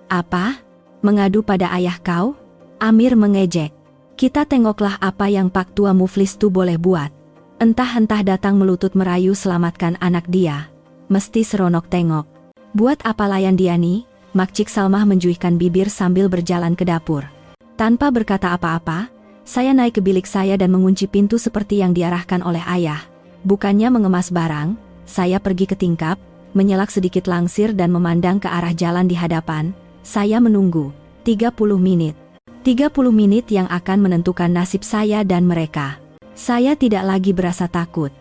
Apa? Mengadu pada ayah kau? Amir mengejek. Kita tengoklah apa yang Pak Tua Muflis tu boleh buat. Entah-entah datang melutut merayu selamatkan anak dia. Mesti seronok tengok. Buat apa layan dia nih? Makcik Salmah menjuihkan bibir sambil berjalan ke dapur. Tanpa berkata apa-apa, saya naik ke bilik saya dan mengunci pintu seperti yang diarahkan oleh ayah. Bukannya mengemas barang, saya pergi ke tingkap, menyelak sedikit langsir dan memandang ke arah jalan di hadapan. Saya menunggu. 30 menit. 30 menit yang akan menentukan nasib saya dan mereka. Saya tidak lagi berasa takut.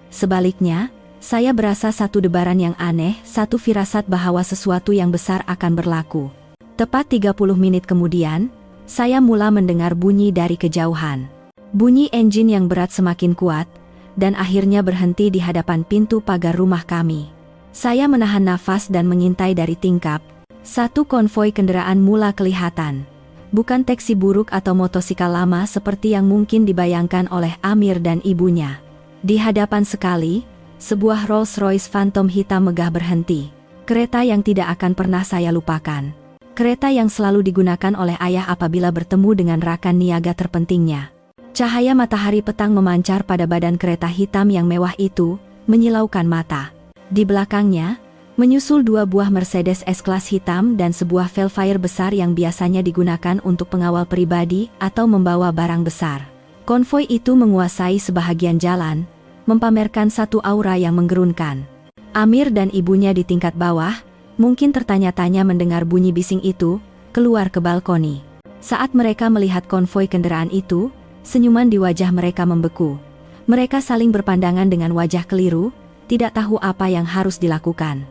Sebaliknya, saya berasa satu debaran yang aneh, satu firasat bahwa sesuatu yang besar akan berlaku. Tepat 30 menit kemudian, saya mula mendengar bunyi dari kejauhan. Bunyi engine yang berat semakin kuat, dan akhirnya berhenti di hadapan pintu pagar rumah kami. Saya menahan nafas dan mengintai dari tingkap. Satu konvoi kendaraan mula kelihatan. Bukan taksi buruk atau motosikal lama seperti yang mungkin dibayangkan oleh Amir dan ibunya. Di hadapan sekali, sebuah Rolls-Royce Phantom hitam megah berhenti. Kereta yang tidak akan pernah saya lupakan. Kereta yang selalu digunakan oleh ayah apabila bertemu dengan rakan niaga terpentingnya. Cahaya matahari petang memancar pada badan kereta hitam yang mewah itu, menyilaukan mata. Di belakangnya, menyusul dua buah Mercedes S-Class hitam dan sebuah Velfire besar yang biasanya digunakan untuk pengawal pribadi atau membawa barang besar. Konvoi itu menguasai sebahagian jalan, mempamerkan satu aura yang menggerunkan. Amir dan ibunya di tingkat bawah, mungkin tertanya-tanya mendengar bunyi bising itu, keluar ke balkoni. Saat mereka melihat konvoi kendaraan itu, senyuman di wajah mereka membeku. Mereka saling berpandangan dengan wajah keliru, tidak tahu apa yang harus dilakukan.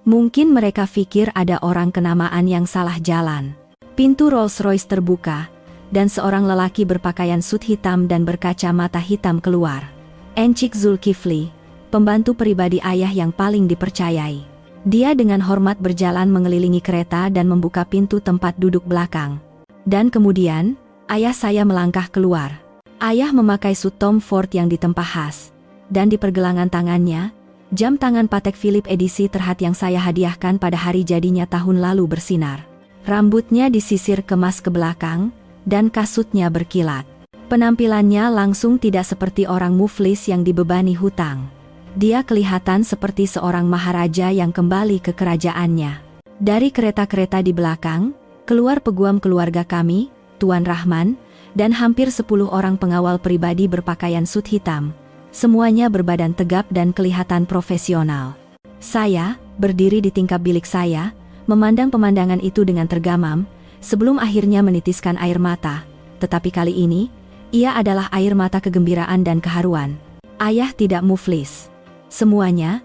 Mungkin mereka pikir ada orang kenamaan yang salah jalan. Pintu Rolls-Royce terbuka, dan seorang lelaki berpakaian sut hitam dan berkacamata hitam keluar. Encik Zulkifli, pembantu pribadi ayah yang paling dipercayai. Dia dengan hormat berjalan mengelilingi kereta dan membuka pintu tempat duduk belakang. Dan kemudian, ayah saya melangkah keluar. Ayah memakai sut Tom Ford yang ditempa khas. Dan di pergelangan tangannya, jam tangan Patek Philippe edisi terhat yang saya hadiahkan pada hari jadinya tahun lalu bersinar. Rambutnya disisir kemas ke belakang, dan kasutnya berkilat. Penampilannya langsung tidak seperti orang muflis yang dibebani hutang. Dia kelihatan seperti seorang maharaja yang kembali ke kerajaannya. Dari kereta-kereta di belakang, keluar peguam keluarga kami, Tuan Rahman, dan hampir 10 orang pengawal pribadi berpakaian sut hitam. Semuanya berbadan tegap dan kelihatan profesional. Saya, berdiri di tingkap bilik saya, memandang pemandangan itu dengan tergamam, sebelum akhirnya menitiskan air mata. Tetapi kali ini, ia adalah air mata kegembiraan dan keharuan. Ayah tidak muflis. Semuanya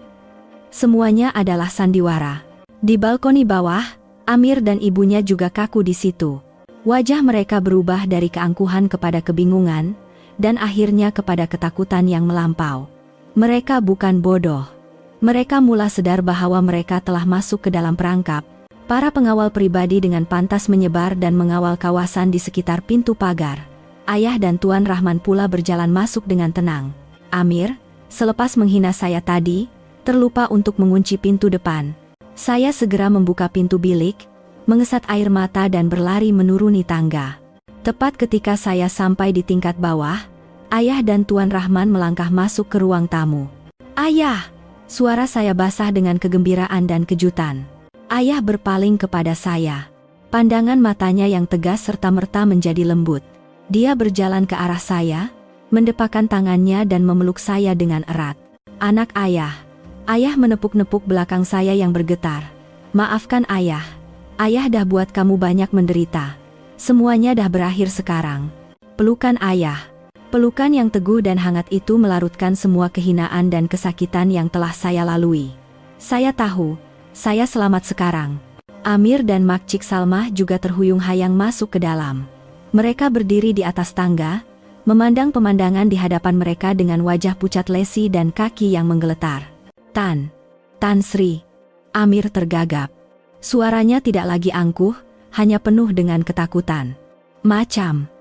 adalah sandiwara. Di balkoni bawah, Amir dan ibunya juga kaku di situ. Wajah mereka berubah dari keangkuhan kepada kebingungan, dan akhirnya kepada ketakutan yang melampau. Mereka bukan bodoh. Mereka mula sadar bahwa mereka telah masuk ke dalam perangkap. Para pengawal pribadi dengan pantas menyebar dan mengawal kawasan di sekitar pintu pagar. Ayah dan Tuan Rahman pula berjalan masuk dengan tenang. Amir, selepas menghina saya tadi, terlupa untuk mengunci pintu depan. Saya segera membuka pintu bilik, mengesat air mata dan berlari menuruni tangga. Tepat ketika saya sampai di tingkat bawah, Ayah dan Tuan Rahman melangkah masuk ke ruang tamu. Ayah! Suara saya basah dengan kegembiraan dan kejutan. Ayah berpaling kepada saya. Pandangan matanya yang tegas serta-merta menjadi lembut. Dia berjalan ke arah saya, mendepakkan tangannya dan memeluk saya dengan erat. Anak ayah. Ayah menepuk-nepuk belakang saya yang bergetar. Maafkan ayah. Ayah dah buat kamu banyak menderita. Semuanya dah berakhir sekarang. Pelukan ayah. Pelukan yang teguh dan hangat itu melarutkan semua kehinaan dan kesakitan yang telah saya lalui. Saya tahu, saya selamat sekarang. Amir dan Makcik Salmah juga terhuyung-hayang masuk ke dalam. Mereka berdiri di atas tangga, memandang pemandangan di hadapan mereka dengan wajah pucat lesi dan kaki yang menggeletar. Tan Sri. Amir tergagap. Suaranya tidak lagi angkuh, hanya penuh dengan ketakutan. Macam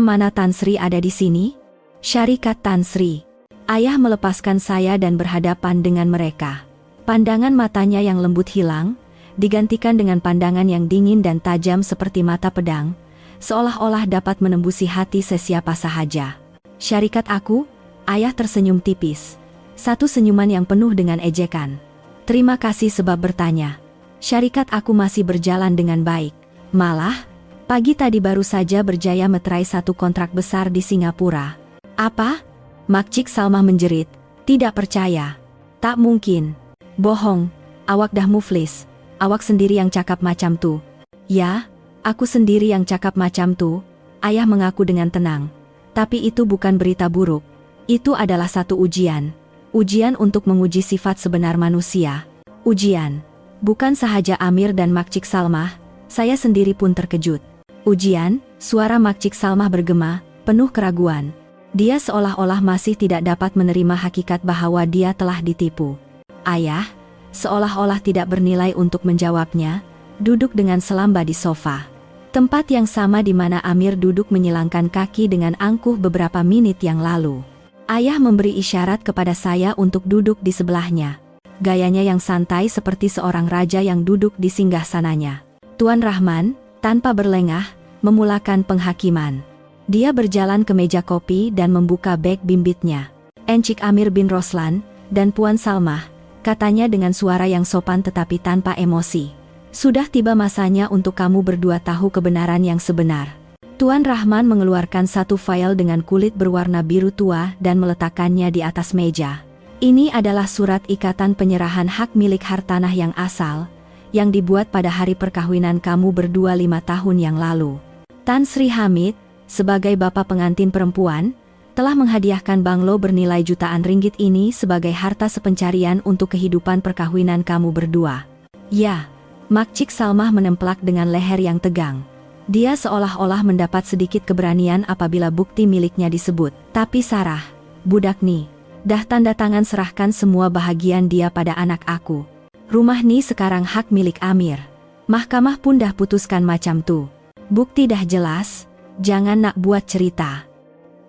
mana Tan Sri ada di sini? Syarikat Tan Sri. Ayah melepaskan saya dan berhadapan dengan mereka. Pandangan matanya yang lembut hilang, digantikan dengan pandangan yang dingin dan tajam seperti mata pedang, seolah-olah dapat menembusi hati sesiapa sahaja. Syarikat aku? Ayah tersenyum tipis. Satu senyuman yang penuh dengan ejekan. Terima kasih sebab bertanya. Syarikat aku masih berjalan dengan baik. Malah, pagi tadi baru saja berjaya meterai satu kontrak besar di Singapura. Apa? Makcik Salmah menjerit. Tidak percaya. Tak mungkin. Bohong. Awak dah muflis. Awak sendiri yang cakap macam tu. Ya, aku sendiri yang cakap macam tu, ayah mengaku dengan tenang. Tapi itu bukan berita buruk. Itu adalah satu ujian. Ujian untuk menguji sifat sebenar manusia. Ujian. Bukan sahaja Amir dan Makcik Salmah, saya sendiri pun terkejut. Ujian, suara Makcik Salmah bergema, penuh keraguan. Dia seolah-olah masih tidak dapat menerima hakikat bahwa dia telah ditipu. Ayah, seolah-olah tidak bernilai untuk menjawabnya, duduk dengan selamba di sofa. Tempat yang sama di mana Amir duduk menyilangkan kaki dengan angkuh beberapa menit yang lalu. Ayah memberi isyarat kepada saya untuk duduk di sebelahnya. Gayanya yang santai seperti seorang raja yang duduk di singgahsananya. Tuan Rahman, tanpa berlengah, memulakan penghakiman. Dia berjalan ke meja kopi dan membuka beg bimbitnya. Encik Amir bin Roslan, dan Puan Salmah, katanya dengan suara yang sopan tetapi tanpa emosi. Sudah tiba masanya untuk kamu berdua tahu kebenaran yang sebenar. Tuan Rahman mengeluarkan satu file dengan kulit berwarna biru tua dan meletakkannya di atas meja. Ini adalah surat ikatan penyerahan hak milik hartanah yang asal, yang dibuat pada hari perkawinan kamu berdua 5 tahun yang lalu. Tan Sri Hamid, sebagai bapak pengantin perempuan, telah menghadiahkan banglo bernilai jutaan ringgit ini sebagai harta sepencarian untuk kehidupan perkawinan kamu berdua. Ya. Makcik Salmah menemplak dengan leher yang tegang. Dia seolah-olah mendapat sedikit keberanian apabila bukti miliknya disebut. Tapi Sarah, budak ni, dah tanda tangan serahkan semua bahagian dia pada anak aku. Rumah ni sekarang hak milik Amir. Mahkamah pun dah putuskan macam tu. Bukti dah jelas, jangan nak buat cerita.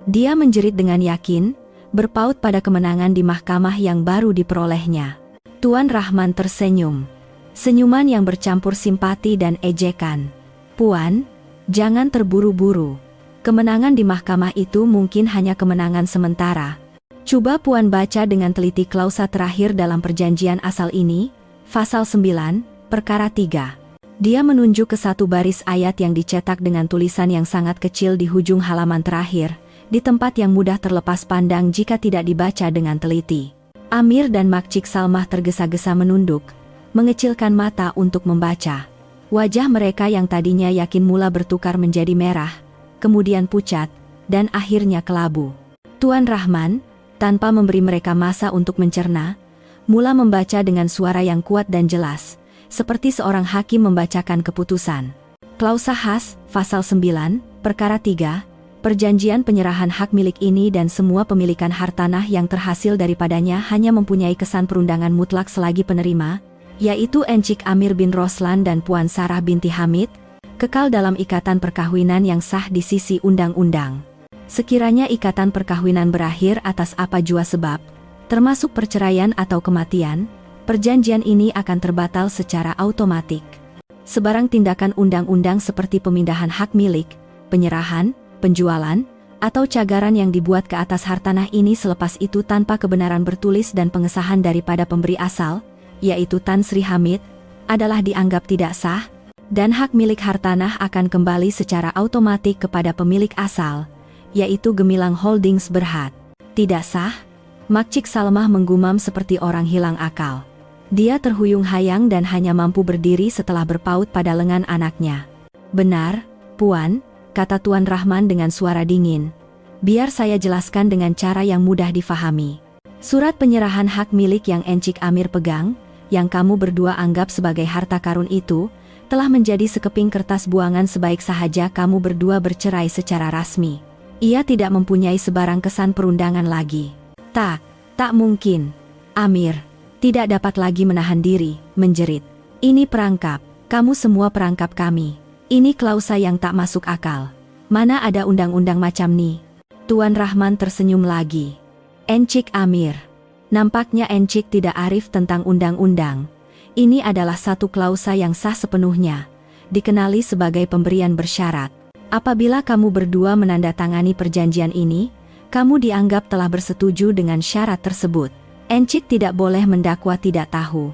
Dia menjerit dengan yakin, berpaut pada kemenangan di mahkamah yang baru diperolehnya. Tuan Rahman tersenyum. Senyuman yang bercampur simpati dan ejekan. Puan, jangan terburu-buru. Kemenangan di mahkamah itu mungkin hanya kemenangan sementara. Coba Puan baca dengan teliti klausa terakhir dalam perjanjian asal ini, pasal 9, perkara 3. Dia menunjuk ke satu baris ayat yang dicetak dengan tulisan yang sangat kecil di ujung halaman terakhir, di tempat yang mudah terlepas pandang jika tidak dibaca dengan teliti. Amir dan Makcik Salmah tergesa-gesa menunduk, mengecilkan mata untuk membaca. Wajah mereka yang tadinya yakin mula bertukar menjadi merah, kemudian pucat, dan akhirnya kelabu. Tuan Rahman, tanpa memberi mereka masa untuk mencerna, mula membaca dengan suara yang kuat dan jelas, seperti seorang hakim membacakan keputusan. Klausa khas, pasal 9, perkara 3, perjanjian penyerahan hak milik ini dan semua pemilikan hartanah yang terhasil daripadanya hanya mempunyai kesan perundangan mutlak selagi penerima, yaitu Encik Amir bin Roslan dan Puan Sarah binti Hamid, kekal dalam ikatan perkawinan yang sah di sisi undang-undang. Sekiranya ikatan perkawinan berakhir atas apa jua sebab, termasuk perceraian atau kematian, perjanjian ini akan terbatal secara automatik. Sebarang tindakan undang-undang seperti pemindahan hak milik, penyerahan, penjualan, atau cagaran yang dibuat ke atas hartanah ini selepas itu tanpa kebenaran bertulis dan pengesahan daripada pemberi asal, yaitu Tan Sri Hamid, adalah dianggap tidak sah, dan hak milik hartanah akan kembali secara otomatik kepada pemilik asal, yaitu Gemilang Holdings Berhad. Tidak sah? Makcik Salmah menggumam seperti orang hilang akal. Dia terhuyung-hayang dan hanya mampu berdiri setelah berpaut pada lengan anaknya. Benar, Puan, kata Tuan Rahman dengan suara dingin. Biar saya jelaskan dengan cara yang mudah difahami. Surat penyerahan hak milik yang Encik Amir pegang, yang kamu berdua anggap sebagai harta karun itu, telah menjadi sekeping kertas buangan sebaik sahaja kamu berdua bercerai secara rasmi. Ia tidak mempunyai sebarang kesan perundangan lagi. Tak mungkin. Amir tidak dapat lagi menahan diri, menjerit. Ini perangkap, kamu semua perangkap kami. Ini klausa yang tak masuk akal. Mana ada undang-undang macam ni? Tuan Rahman tersenyum lagi. Encik Amir, nampaknya Encik tidak arif tentang undang-undang. Ini adalah satu klausa yang sah sepenuhnya, dikenali sebagai pemberian bersyarat. Apabila kamu berdua menandatangani perjanjian ini, kamu dianggap telah bersetuju dengan syarat tersebut. Encik tidak boleh mendakwa tidak tahu.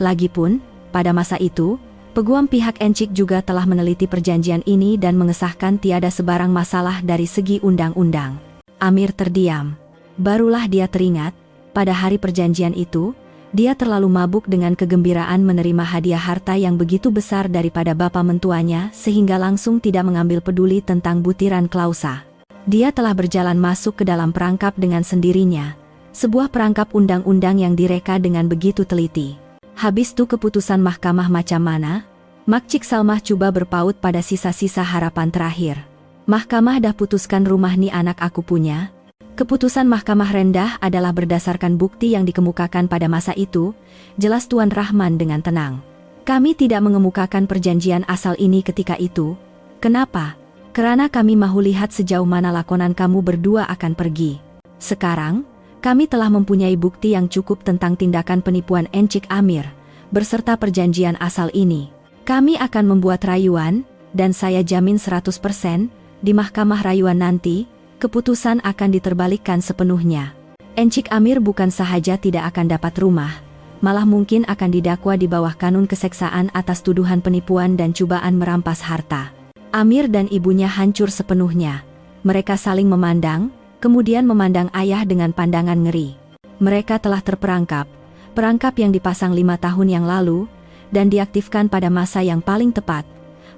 Lagipun, pada masa itu, peguam pihak Encik juga telah meneliti perjanjian ini dan mengesahkan tiada sebarang masalah dari segi undang-undang. Amir terdiam. Barulah dia teringat, pada hari perjanjian itu, dia terlalu mabuk dengan kegembiraan menerima hadiah harta yang begitu besar daripada bapa mentuanya sehingga langsung tidak mengambil peduli tentang butiran klausa. Dia telah berjalan masuk ke dalam perangkap dengan sendirinya, sebuah perangkap undang-undang yang direka dengan begitu teliti. Habis itu keputusan mahkamah macam mana? Makcik Salmah coba berpaut pada sisa-sisa harapan terakhir. Mahkamah dah putuskan rumah ni anak aku punya. Keputusan mahkamah rendah adalah berdasarkan bukti yang dikemukakan pada masa itu, jelas Tuan Rahman dengan tenang. Kami tidak mengemukakan perjanjian asal ini ketika itu. Kenapa? Kerana kami mahu lihat sejauh mana lakonan kamu berdua akan pergi. Sekarang, kami telah mempunyai bukti yang cukup tentang tindakan penipuan Encik Amir, berserta perjanjian asal ini. Kami akan membuat rayuan, dan saya jamin 100%, di mahkamah rayuan nanti, keputusan akan diterbalikkan sepenuhnya. Encik Amir bukan sahaja tidak akan dapat rumah, malah mungkin akan didakwa di bawah kanun keseksaan atas tuduhan penipuan dan cubaan merampas harta. Amir dan ibunya hancur sepenuhnya. Mereka saling memandang, kemudian memandang ayah dengan pandangan ngeri. Mereka telah terperangkap, perangkap yang dipasang 5 tahun yang lalu, dan diaktifkan pada masa yang paling tepat.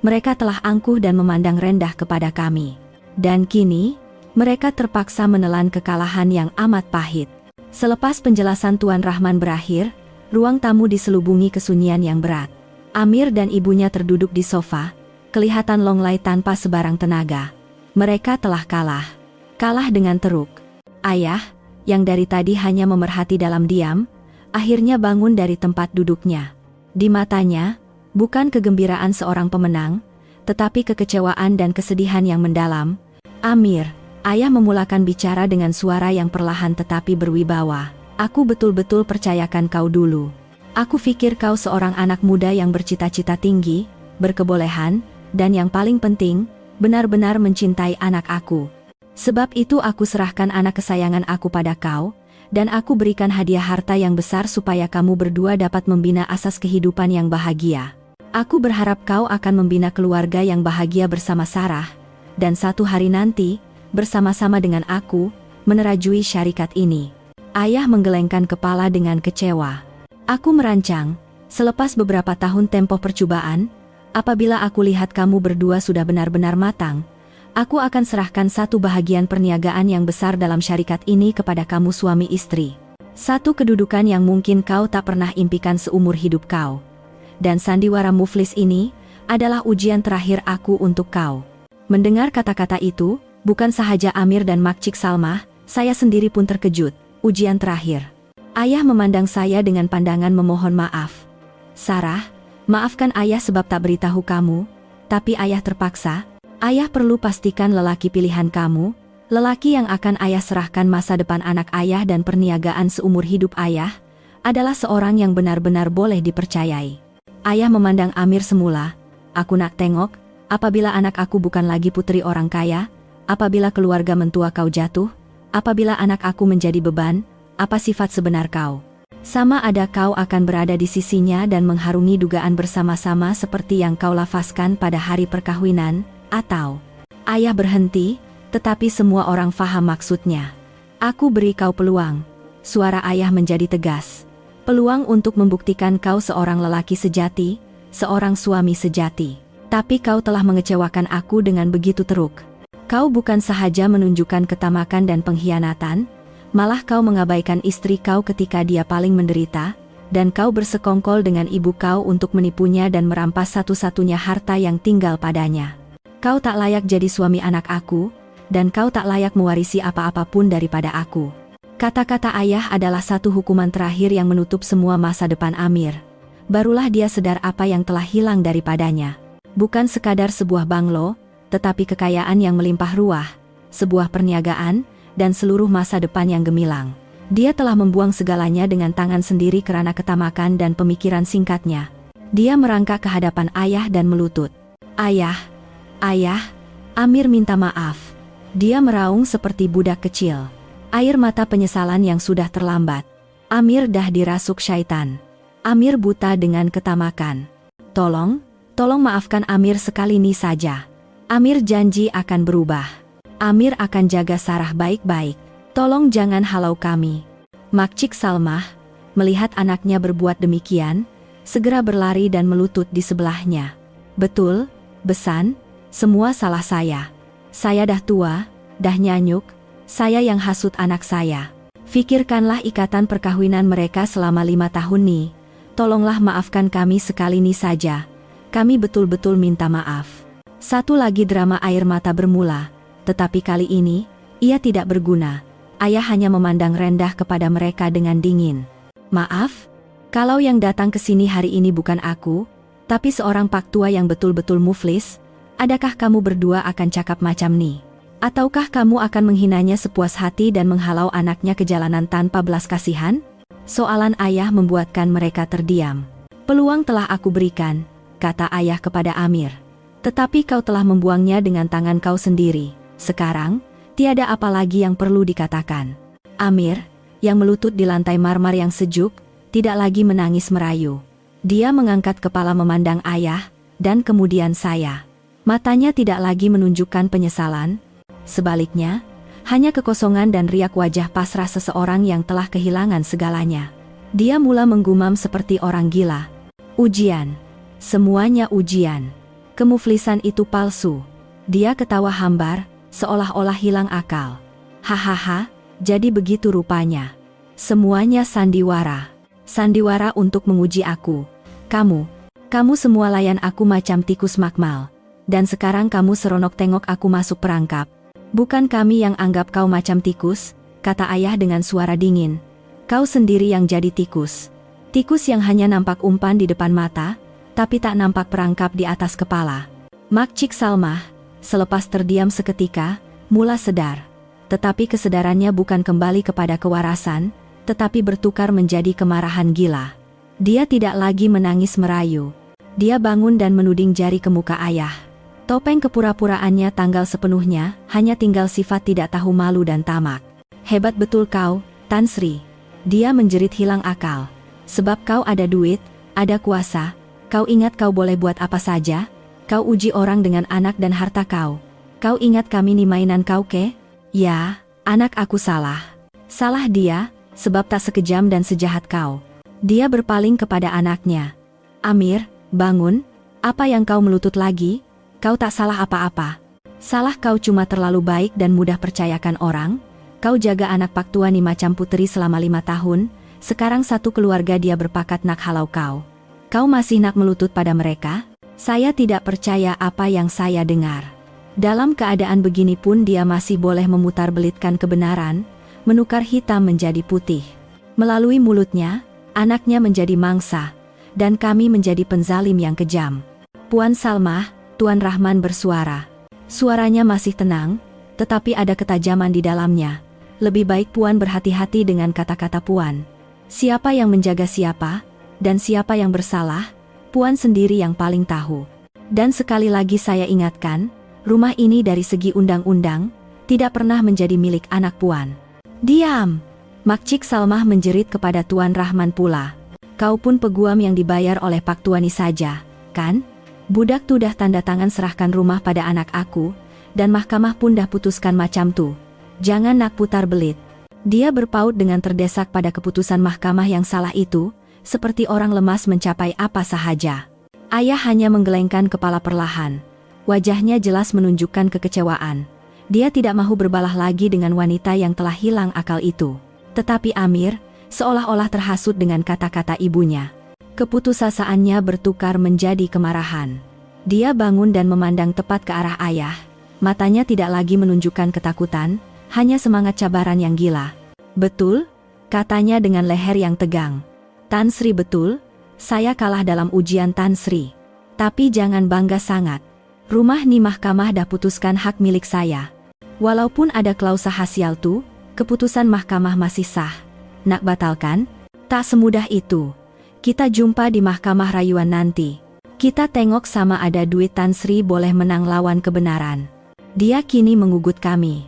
Mereka telah angkuh dan memandang rendah kepada kami. Dan kini, mereka terpaksa menelan kekalahan yang amat pahit. Selepas penjelasan Tuan Rahman berakhir, ruang tamu diselubungi kesunyian yang berat. Amir dan ibunya terduduk di sofa, kelihatan longlai tanpa sebarang tenaga. Mereka telah kalah. Kalah dengan teruk. Ayah, yang dari tadi hanya memerhati dalam diam, akhirnya bangun dari tempat duduknya. Di matanya, bukan kegembiraan seorang pemenang, tetapi kekecewaan dan kesedihan yang mendalam. Amir, ayah memulakan bicara dengan suara yang perlahan tetapi berwibawa. Aku betul-betul percayakan kau dulu. Aku pikir kau seorang anak muda yang bercita-cita tinggi, berkebolehan, dan yang paling penting, benar-benar mencintai anak aku. Sebab itu aku serahkan anak kesayangan aku pada kau, dan aku berikan hadiah harta yang besar supaya kamu berdua dapat membina asas kehidupan yang bahagia. Aku berharap kau akan membina keluarga yang bahagia bersama Sarah, dan satu hari nanti, bersama-sama dengan aku, menerajui syarikat ini. Ayah menggelengkan kepala dengan kecewa. Aku merancang, selepas beberapa tahun tempoh percobaan, apabila aku lihat kamu berdua sudah benar-benar matang, aku akan serahkan satu bahagian perniagaan yang besar dalam syarikat ini kepada kamu suami istri. Satu kedudukan yang mungkin kau tak pernah impikan seumur hidup kau. Dan sandiwara muflis ini adalah ujian terakhir aku untuk kau. Mendengar kata-kata itu, bukan sahaja Amir dan Makcik Salmah, saya sendiri pun terkejut. Ujian terakhir. Ayah memandang saya dengan pandangan memohon maaf. Sarah, maafkan ayah sebab tak beritahu kamu, tapi ayah terpaksa. Ayah perlu pastikan lelaki pilihan kamu, lelaki yang akan ayah serahkan masa depan anak ayah dan perniagaan seumur hidup ayah, adalah seorang yang benar-benar boleh dipercayai. Ayah memandang Amir semula. Aku nak tengok, apabila anak aku bukan lagi putri orang kaya, apabila keluarga mentua kau jatuh, apabila anak aku menjadi beban, apa sifat sebenar kau? Sama ada kau akan berada di sisinya dan mengharungi dugaan bersama-sama seperti yang kau lafazkan pada hari perkawinan, atau... Ayah berhenti, tetapi semua orang faham maksudnya. Aku beri kau peluang. Suara ayah menjadi tegas. Peluang untuk membuktikan kau seorang lelaki sejati, seorang suami sejati. Tapi kau telah mengecewakan aku dengan begitu teruk. Kau bukan sahaja menunjukkan ketamakan dan pengkhianatan, malah kau mengabaikan istri kau ketika dia paling menderita, dan kau bersekongkol dengan ibu kau untuk menipunya dan merampas satu-satunya harta yang tinggal padanya. Kau tak layak jadi suami anak aku, dan kau tak layak mewarisi apa-apapun daripada aku. Kata-kata ayah adalah satu hukuman terakhir yang menutup semua masa depan Amir. Barulah dia sadar apa yang telah hilang daripadanya. Bukan sekadar sebuah banglo, tetapi kekayaan yang melimpah ruah, sebuah perniagaan, dan seluruh masa depan yang gemilang. Dia telah membuang segalanya dengan tangan sendiri karena ketamakan dan pemikiran singkatnya. Dia merangkak ke hadapan ayah dan melutut. Ayah, ayah, Amir minta maaf. Dia meraung seperti budak kecil. Air mata penyesalan yang sudah terlambat. Amir dah dirasuk syaitan. Amir buta dengan ketamakan. Tolong maafkan Amir sekali ini saja. Amir janji akan berubah. Amir akan jaga Sarah baik-baik. Tolong jangan halau kami. Makcik Salmah, melihat anaknya berbuat demikian, segera berlari dan melutut di sebelahnya. Betul, Besan, semua salah saya. Saya dah tua, dah nyanyuk, saya yang hasut anak saya. Fikirkanlah ikatan perkawinan mereka selama 5 tahun nih. Tolonglah maafkan kami sekali ini saja. Kami betul-betul minta maaf. Satu lagi drama air mata bermula, tetapi kali ini, ia tidak berguna. Ayah hanya memandang rendah kepada mereka dengan dingin. Maaf, kalau yang datang ke sini hari ini bukan aku, tapi seorang pak tua yang betul-betul muflis, adakah kamu berdua akan cakap macam ni? Ataukah kamu akan menghinanya sepuas hati dan menghalau anaknya ke jalanan tanpa belas kasihan? Soalan ayah membuatkan mereka terdiam. Peluang telah aku berikan, kata ayah kepada Amir. Tetapi kau telah membuangnya dengan tangan kau sendiri. Sekarang, tiada apa lagi yang perlu dikatakan. Amir, yang melutut di lantai marmar yang sejuk, tidak lagi menangis merayu. Dia mengangkat kepala memandang ayah, dan kemudian saya. Matanya tidak lagi menunjukkan penyesalan. Sebaliknya, hanya kekosongan dan riak wajah pasrah seseorang yang telah kehilangan segalanya. Dia mula menggumam seperti orang gila. Ujian. Semuanya ujian. Kemuflisan itu palsu. Dia ketawa hambar, seolah-olah hilang akal. Hahaha, jadi begitu rupanya. Semuanya sandiwara. Sandiwara untuk menguji aku. Kamu semua layan aku macam tikus makmal. Dan sekarang kamu seronok tengok aku masuk perangkap. Bukan kami yang anggap kau macam tikus, kata ayah dengan suara dingin. Kau sendiri yang jadi tikus. Tikus yang hanya nampak umpan di depan mata, tapi tak nampak perangkap di atas kepala. Makcik Salmah, selepas terdiam seketika, mula sedar. Tetapi kesadarannya bukan kembali kepada kewarasan, tetapi bertukar menjadi kemarahan gila. Dia tidak lagi menangis merayu. Dia bangun dan menuding jari ke muka ayah. Topeng kepura-puraannya tanggal sepenuhnya, hanya tinggal sifat tidak tahu malu dan tamak. Hebat betul kau, Tan Sri. Dia menjerit hilang akal. Sebab kau ada duit, ada kuasa, kau ingat kau boleh buat apa saja? Kau uji orang dengan anak dan harta kau. Kau ingat kami ni mainan kau ke? Ya, anak aku salah. Salah dia, sebab tak sekejam dan sejahat kau. Dia berpaling kepada anaknya. Amir, bangun, apa yang kau melutut lagi? Kau tak salah apa-apa. Salah kau cuma terlalu baik dan mudah percayakan orang. Kau jaga anak Pak Tua ni macam puteri selama 5 tahun, sekarang satu keluarga dia berpakat nak halau kau. Kau masih nak melutut pada mereka? Saya tidak percaya apa yang saya dengar. Dalam keadaan begini pun dia masih boleh memutar belitkan kebenaran, menukar hitam menjadi putih. Melalui mulutnya, anaknya menjadi mangsa, dan kami menjadi penzalim yang kejam. Puan Salmah, Tuan Rahman bersuara. Suaranya masih tenang, tetapi ada ketajaman di dalamnya. Lebih baik Puan berhati-hati dengan kata-kata Puan. Siapa yang menjaga siapa, dan siapa yang bersalah, Puan sendiri yang paling tahu. Dan sekali lagi saya ingatkan, rumah ini dari segi undang-undang, tidak pernah menjadi milik anak Puan. Diam! Makcik Salmah menjerit kepada Tuan Rahman pula. Kau pun peguam yang dibayar oleh Pak Tuani saja, kan? Budak tu dah tanda tangan serahkan rumah pada anak aku, dan mahkamah pun dah putuskan macam tu. Jangan nak putar belit. Dia berpaut dengan terdesak pada keputusan mahkamah yang salah itu, seperti orang lemas mencapai apa sahaja. Ayah hanya menggelengkan kepala perlahan. Wajahnya jelas menunjukkan kekecewaan. Dia tidak mahu berbalah lagi dengan wanita yang telah hilang akal itu. Tetapi Amir, seolah-olah terhasut dengan kata-kata ibunya. Keputusasaannya bertukar menjadi kemarahan. Dia bangun dan memandang tepat ke arah ayah. Matanya tidak lagi menunjukkan ketakutan, hanya semangat cabaran yang gila. Betul? Katanya dengan leher yang tegang. Tan Sri betul, saya kalah dalam ujian Tan Sri. Tapi jangan bangga sangat. Rumah ni mahkamah dah putuskan hak milik saya. Walaupun ada klausa hasial tu, keputusan mahkamah masih sah. Nak batalkan? Tak semudah itu. Kita jumpa di mahkamah rayuan nanti. Kita tengok sama ada duit Tan Sri boleh menang lawan kebenaran. Dia kini mengugut kami.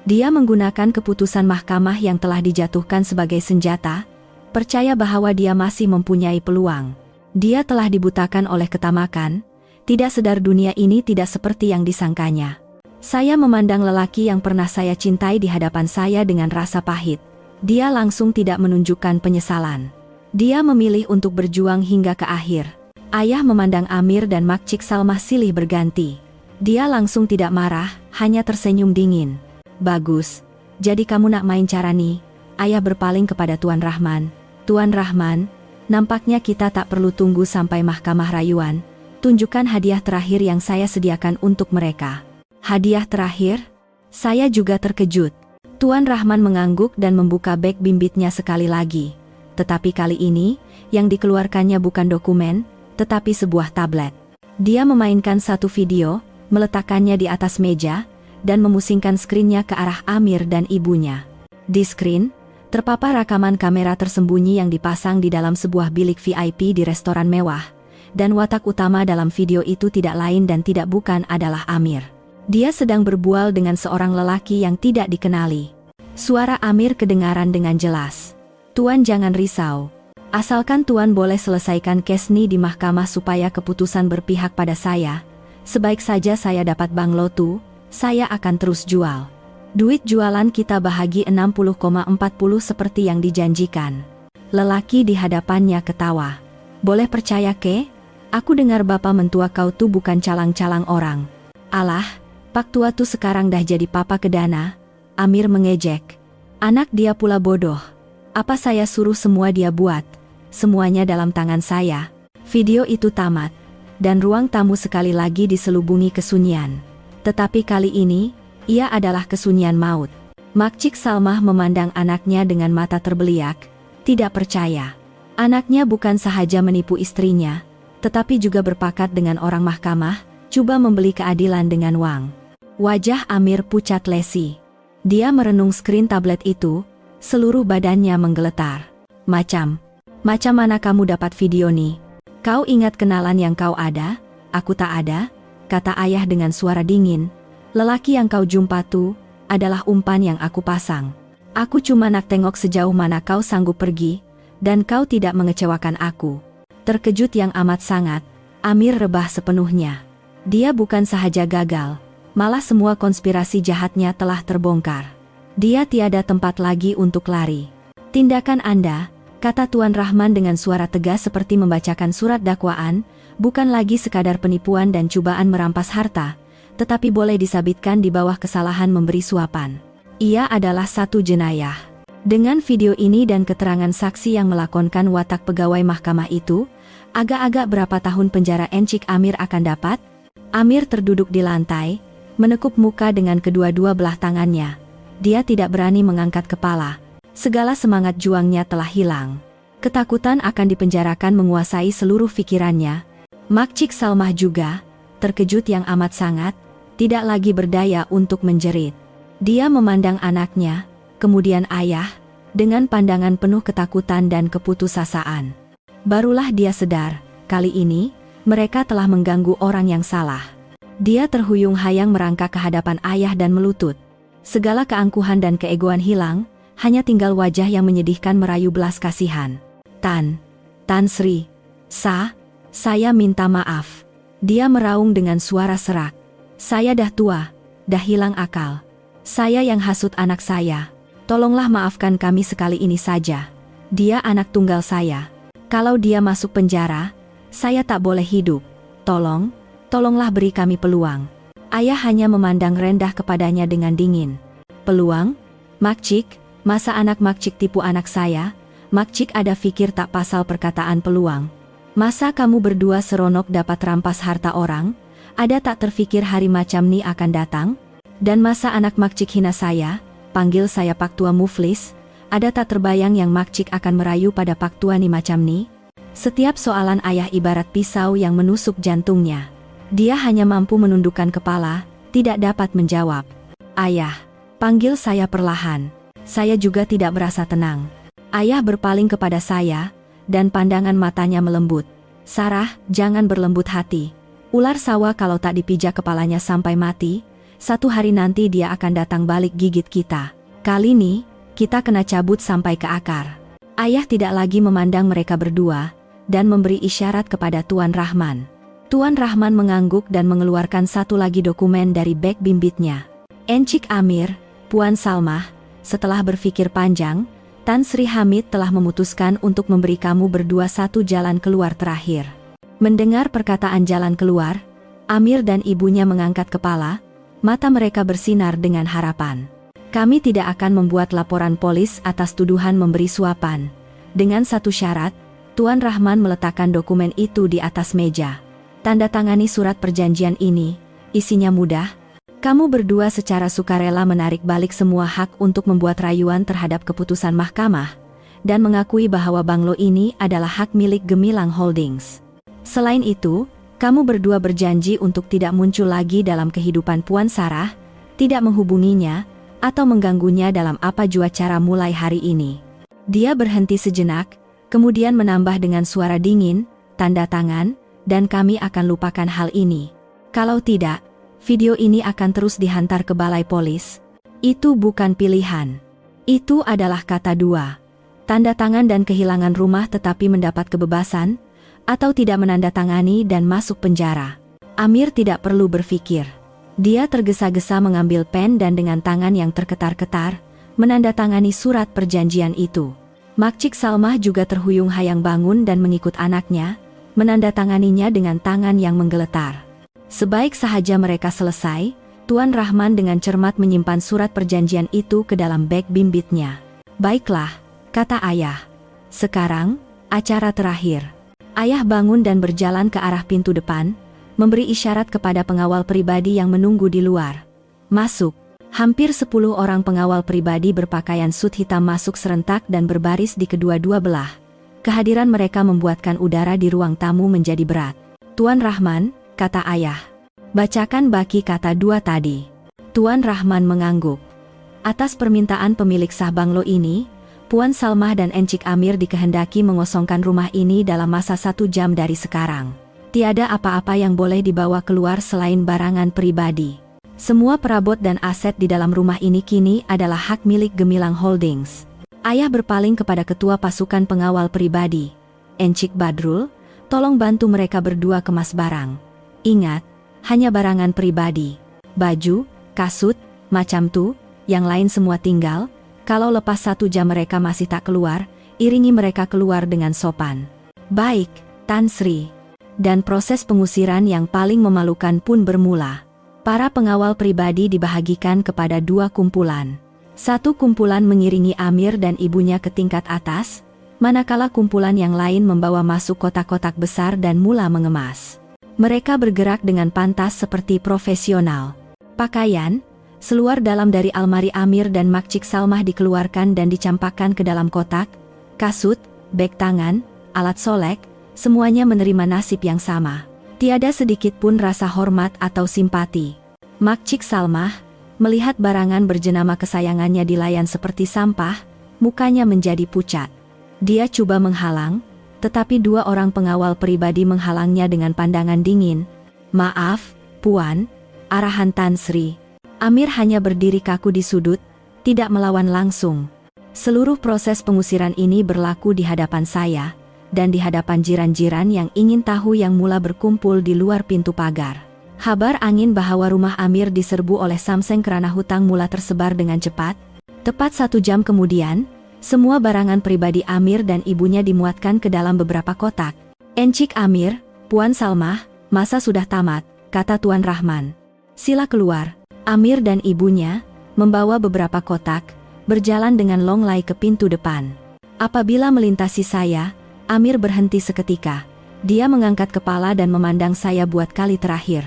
Dia menggunakan keputusan mahkamah yang telah dijatuhkan sebagai senjata, percaya bahwa dia masih mempunyai peluang. Dia telah dibutakan oleh ketamakan, tidak sedar dunia ini tidak seperti yang disangkanya. Saya memandang lelaki yang pernah saya cintai di hadapan saya dengan rasa pahit. Dia langsung tidak menunjukkan penyesalan. Dia memilih untuk berjuang hingga ke akhir. Ayah memandang Amir dan Makcik Salmah silih berganti. Dia langsung tidak marah, hanya tersenyum dingin. Bagus. Jadi kamu nak main cara ni? Ayah berpaling kepada Tuan Rahman. Tuan Rahman, nampaknya kita tak perlu tunggu sampai mahkamah rayuan. Tunjukkan hadiah terakhir yang saya sediakan untuk mereka. Hadiah terakhir? Saya juga terkejut. Tuan Rahman mengangguk dan membuka beg bimbitnya sekali lagi. Tetapi kali ini, yang dikeluarkannya bukan dokumen, tetapi sebuah tablet. Dia memainkan satu video, meletakkannya di atas meja, dan memusingkan skrinnya ke arah Amir dan ibunya. Di skrin, terpapar rekaman kamera tersembunyi yang dipasang di dalam sebuah bilik VIP di restoran mewah, dan watak utama dalam video itu tidak lain dan tidak bukan adalah Amir. Dia sedang berbual dengan seorang lelaki yang tidak dikenali. Suara Amir kedengaran dengan jelas. Tuan jangan risau. Asalkan Tuan boleh selesaikan kes ni di mahkamah supaya keputusan berpihak pada saya, sebaik saja saya dapat banglo tu, saya akan terus jual. Duit jualan kita bahagi 60,40 seperti yang dijanjikan. Lelaki di hadapannya ketawa. Boleh percaya ke? Aku dengar bapak mentua kau tu bukan calang-calang orang. Alah, Pak Tua tu sekarang dah jadi papa kedana. Amir mengejek. Anak dia pula bodoh. Apa saya suruh semua dia buat? Semuanya dalam tangan saya. Video itu tamat. Dan ruang tamu sekali lagi diselubungi kesunyian. Tetapi kali ini, ia adalah kesunyian maut. Makcik Salmah memandang anaknya dengan mata terbeliak, tidak percaya. Anaknya bukan sahaja menipu istrinya, tetapi juga berpakat dengan orang mahkamah, coba membeli keadilan dengan uang. Wajah Amir pucat lesi. Dia merenung skrin tablet itu, seluruh badannya menggeletar. Macam mana kamu dapat video nih? Kau ingat kenalan yang kau ada? Aku tak ada? kata ayah dengan suara dingin. Lelaki yang kau jumpa tuh adalah umpan yang aku pasang. Aku cuma nak tengok sejauh mana kau sanggup pergi, dan kau tidak mengecewakan aku. Terkejut yang amat sangat, Amir rebah sepenuhnya. Dia bukan sahaja gagal, malah semua konspirasi jahatnya telah terbongkar. Dia tiada tempat lagi untuk lari. Tindakan Anda, kata Tuan Rahman dengan suara tegas seperti membacakan surat dakwaan, bukan lagi sekadar penipuan dan cobaan merampas harta, tetapi boleh disabitkan di bawah kesalahan memberi suapan. Ia adalah satu jenayah. Dengan video ini dan keterangan saksi yang melakonkan watak pegawai mahkamah itu, agak-agak berapa tahun penjara Encik Amir akan dapat? Amir terduduk di lantai, menekuk muka dengan kedua-dua belah tangannya. Dia tidak berani mengangkat kepala. Segala semangat juangnya telah hilang. Ketakutan akan dipenjarakan menguasai seluruh pikirannya. Makcik Salmah juga, terkejut yang amat sangat, tidak lagi berdaya untuk menjerit. Dia memandang anaknya, kemudian ayah, dengan pandangan penuh ketakutan dan keputusasaan. Barulah dia sadar, kali ini, mereka telah mengganggu orang yang salah. Dia terhuyung-hayang merangkak ke hadapan ayah dan melutut. Segala keangkuhan dan keegoan hilang, hanya tinggal wajah yang menyedihkan merayu belas kasihan. Tan Sri, saya minta maaf. Dia meraung dengan suara serak. Saya dah tua, dah hilang akal. Saya yang hasut anak saya. Tolonglah maafkan kami sekali ini saja. Dia anak tunggal saya. Kalau dia masuk penjara, saya tak boleh hidup. Tolonglah beri kami peluang. Ayah hanya memandang rendah kepadanya dengan dingin. Peluang? Makcik, masa anak makcik tipu anak saya? Makcik ada fikir tak pasal perkataan peluang? Masa kamu berdua seronok dapat rampas harta orang? Ada tak terfikir hari macam ni akan datang? Dan masa anak makcik hina saya, panggil saya Pak Tua Muflis? Ada tak terbayang yang makcik akan merayu pada Pak Tua ni macam ni? Setiap soalan ayah ibarat pisau yang menusuk jantungnya. Dia hanya mampu menundukkan kepala, tidak dapat menjawab. Ayah, panggil saya perlahan. Saya juga tidak merasa tenang. Ayah berpaling kepada saya, dan pandangan matanya melembut. Sarah, jangan berlembut hati. Ular sawah kalau tak dipijak kepalanya sampai mati, satu hari nanti dia akan datang balik gigit kita. Kali ini, kita kena cabut sampai ke akar. Ayah tidak lagi memandang mereka berdua, dan memberi isyarat kepada Tuan Rahman. Tuan Rahman mengangguk dan mengeluarkan satu lagi dokumen dari beg bimbitnya. Encik Amir, Puan Salmah, setelah berpikir panjang, Tan Sri Hamid telah memutuskan untuk memberi kamu berdua satu jalan keluar terakhir. Mendengar perkataan jalan keluar, Amir dan ibunya mengangkat kepala, mata mereka bersinar dengan harapan. Kami tidak akan membuat laporan polis atas tuduhan memberi suapan. Dengan satu syarat, Tuan Rahman meletakkan dokumen itu di atas meja. Tanda tangani surat perjanjian ini, isinya mudah. Kamu berdua secara sukarela menarik balik semua hak untuk membuat rayuan terhadap keputusan mahkamah, dan mengakui bahwa banglo ini adalah hak milik Gemilang Holdings. Selain itu, kamu berdua berjanji untuk tidak muncul lagi dalam kehidupan Puan Sarah, tidak menghubunginya, atau mengganggunya dalam apa jua cara mulai hari ini. Dia berhenti sejenak, kemudian menambah dengan suara dingin, tanda tangan, dan kami akan lupakan hal ini. Kalau tidak, video ini akan terus dihantar ke balai polis. Itu bukan pilihan. Itu adalah kata dua. Tanda tangan dan kehilangan rumah tetapi mendapat kebebasan, atau tidak menandatangani dan masuk penjara. Amir tidak perlu berpikir. Dia tergesa-gesa mengambil pen dan dengan tangan yang terketar-ketar, menandatangani surat perjanjian itu. Makcik Salmah juga terhuyung-hayang bangun dan mengikut anaknya, menandatanganinya dengan tangan yang menggeletar. Sebaik sahaja mereka selesai, Tuan Rahman dengan cermat menyimpan surat perjanjian itu ke dalam beg bimbitnya. Baiklah, kata ayah. Sekarang, acara terakhir. Ayah bangun dan berjalan ke arah pintu depan, memberi isyarat kepada pengawal pribadi yang menunggu di luar. Masuk. Hampir 10 orang pengawal pribadi berpakaian sut hitam masuk serentak dan berbaris di kedua-dua belah. Kehadiran mereka membuatkan udara di ruang tamu menjadi berat. Tuan Rahman, kata ayah. Bacakan baki kata dua tadi. Tuan Rahman mengangguk. Atas permintaan pemilik sah banglo ini, Puan Salmah dan Encik Amir dikehendaki mengosongkan rumah ini dalam masa 1 jam dari sekarang. Tiada apa-apa yang boleh dibawa keluar selain barangan pribadi. Semua perabot dan aset di dalam rumah ini kini adalah hak milik Gemilang Holdings. Ayah berpaling kepada ketua pasukan pengawal pribadi. Encik Badrul, tolong bantu mereka berdua kemas barang. Ingat, hanya barangan pribadi. Baju, kasut, macam tu, yang lain semua tinggal. Kalau lepas 1 jam mereka masih tak keluar, iringi mereka keluar dengan sopan. Baik, Tan Sri. Dan proses pengusiran yang paling memalukan pun bermula. Para pengawal pribadi dibahagikan kepada 2 kumpulan. 1 kumpulan mengiringi Amir dan ibunya ke tingkat atas, manakala kumpulan yang lain membawa masuk kotak-kotak besar dan mula mengemas. Mereka bergerak dengan pantas seperti profesional. Pakaian, seluar dalam dari almari Amir dan Makcik Salmah dikeluarkan dan dicampakkan ke dalam kotak. Kasut, beg tangan, alat solek, semuanya menerima nasib yang sama. Tiada sedikit pun rasa hormat atau simpati. Makcik Salmah, melihat barangan berjenama kesayangannya dilayan seperti sampah, mukanya menjadi pucat. Dia coba menghalang, tetapi 2 orang pengawal pribadi menghalangnya dengan pandangan dingin. Maaf, Puan, arahan Tan Sri. Amir hanya berdiri kaku di sudut, tidak melawan langsung. Seluruh proses pengusiran ini berlaku di hadapan saya, dan di hadapan jiran-jiran yang ingin tahu yang mula berkumpul di luar pintu pagar. Kabar angin bahwa rumah Amir diserbu oleh Samseng kerana hutang mula tersebar dengan cepat. Tepat 1 jam kemudian, semua barangan pribadi Amir dan ibunya dimuatkan ke dalam beberapa kotak. Encik Amir, Puan Salmah, masa sudah tamat, kata Tuan Rahman. Sila keluar. Amir dan ibunya, membawa beberapa kotak, berjalan dengan longlai ke pintu depan. Apabila melintasi saya, Amir berhenti seketika. Dia mengangkat kepala dan memandang saya buat kali terakhir.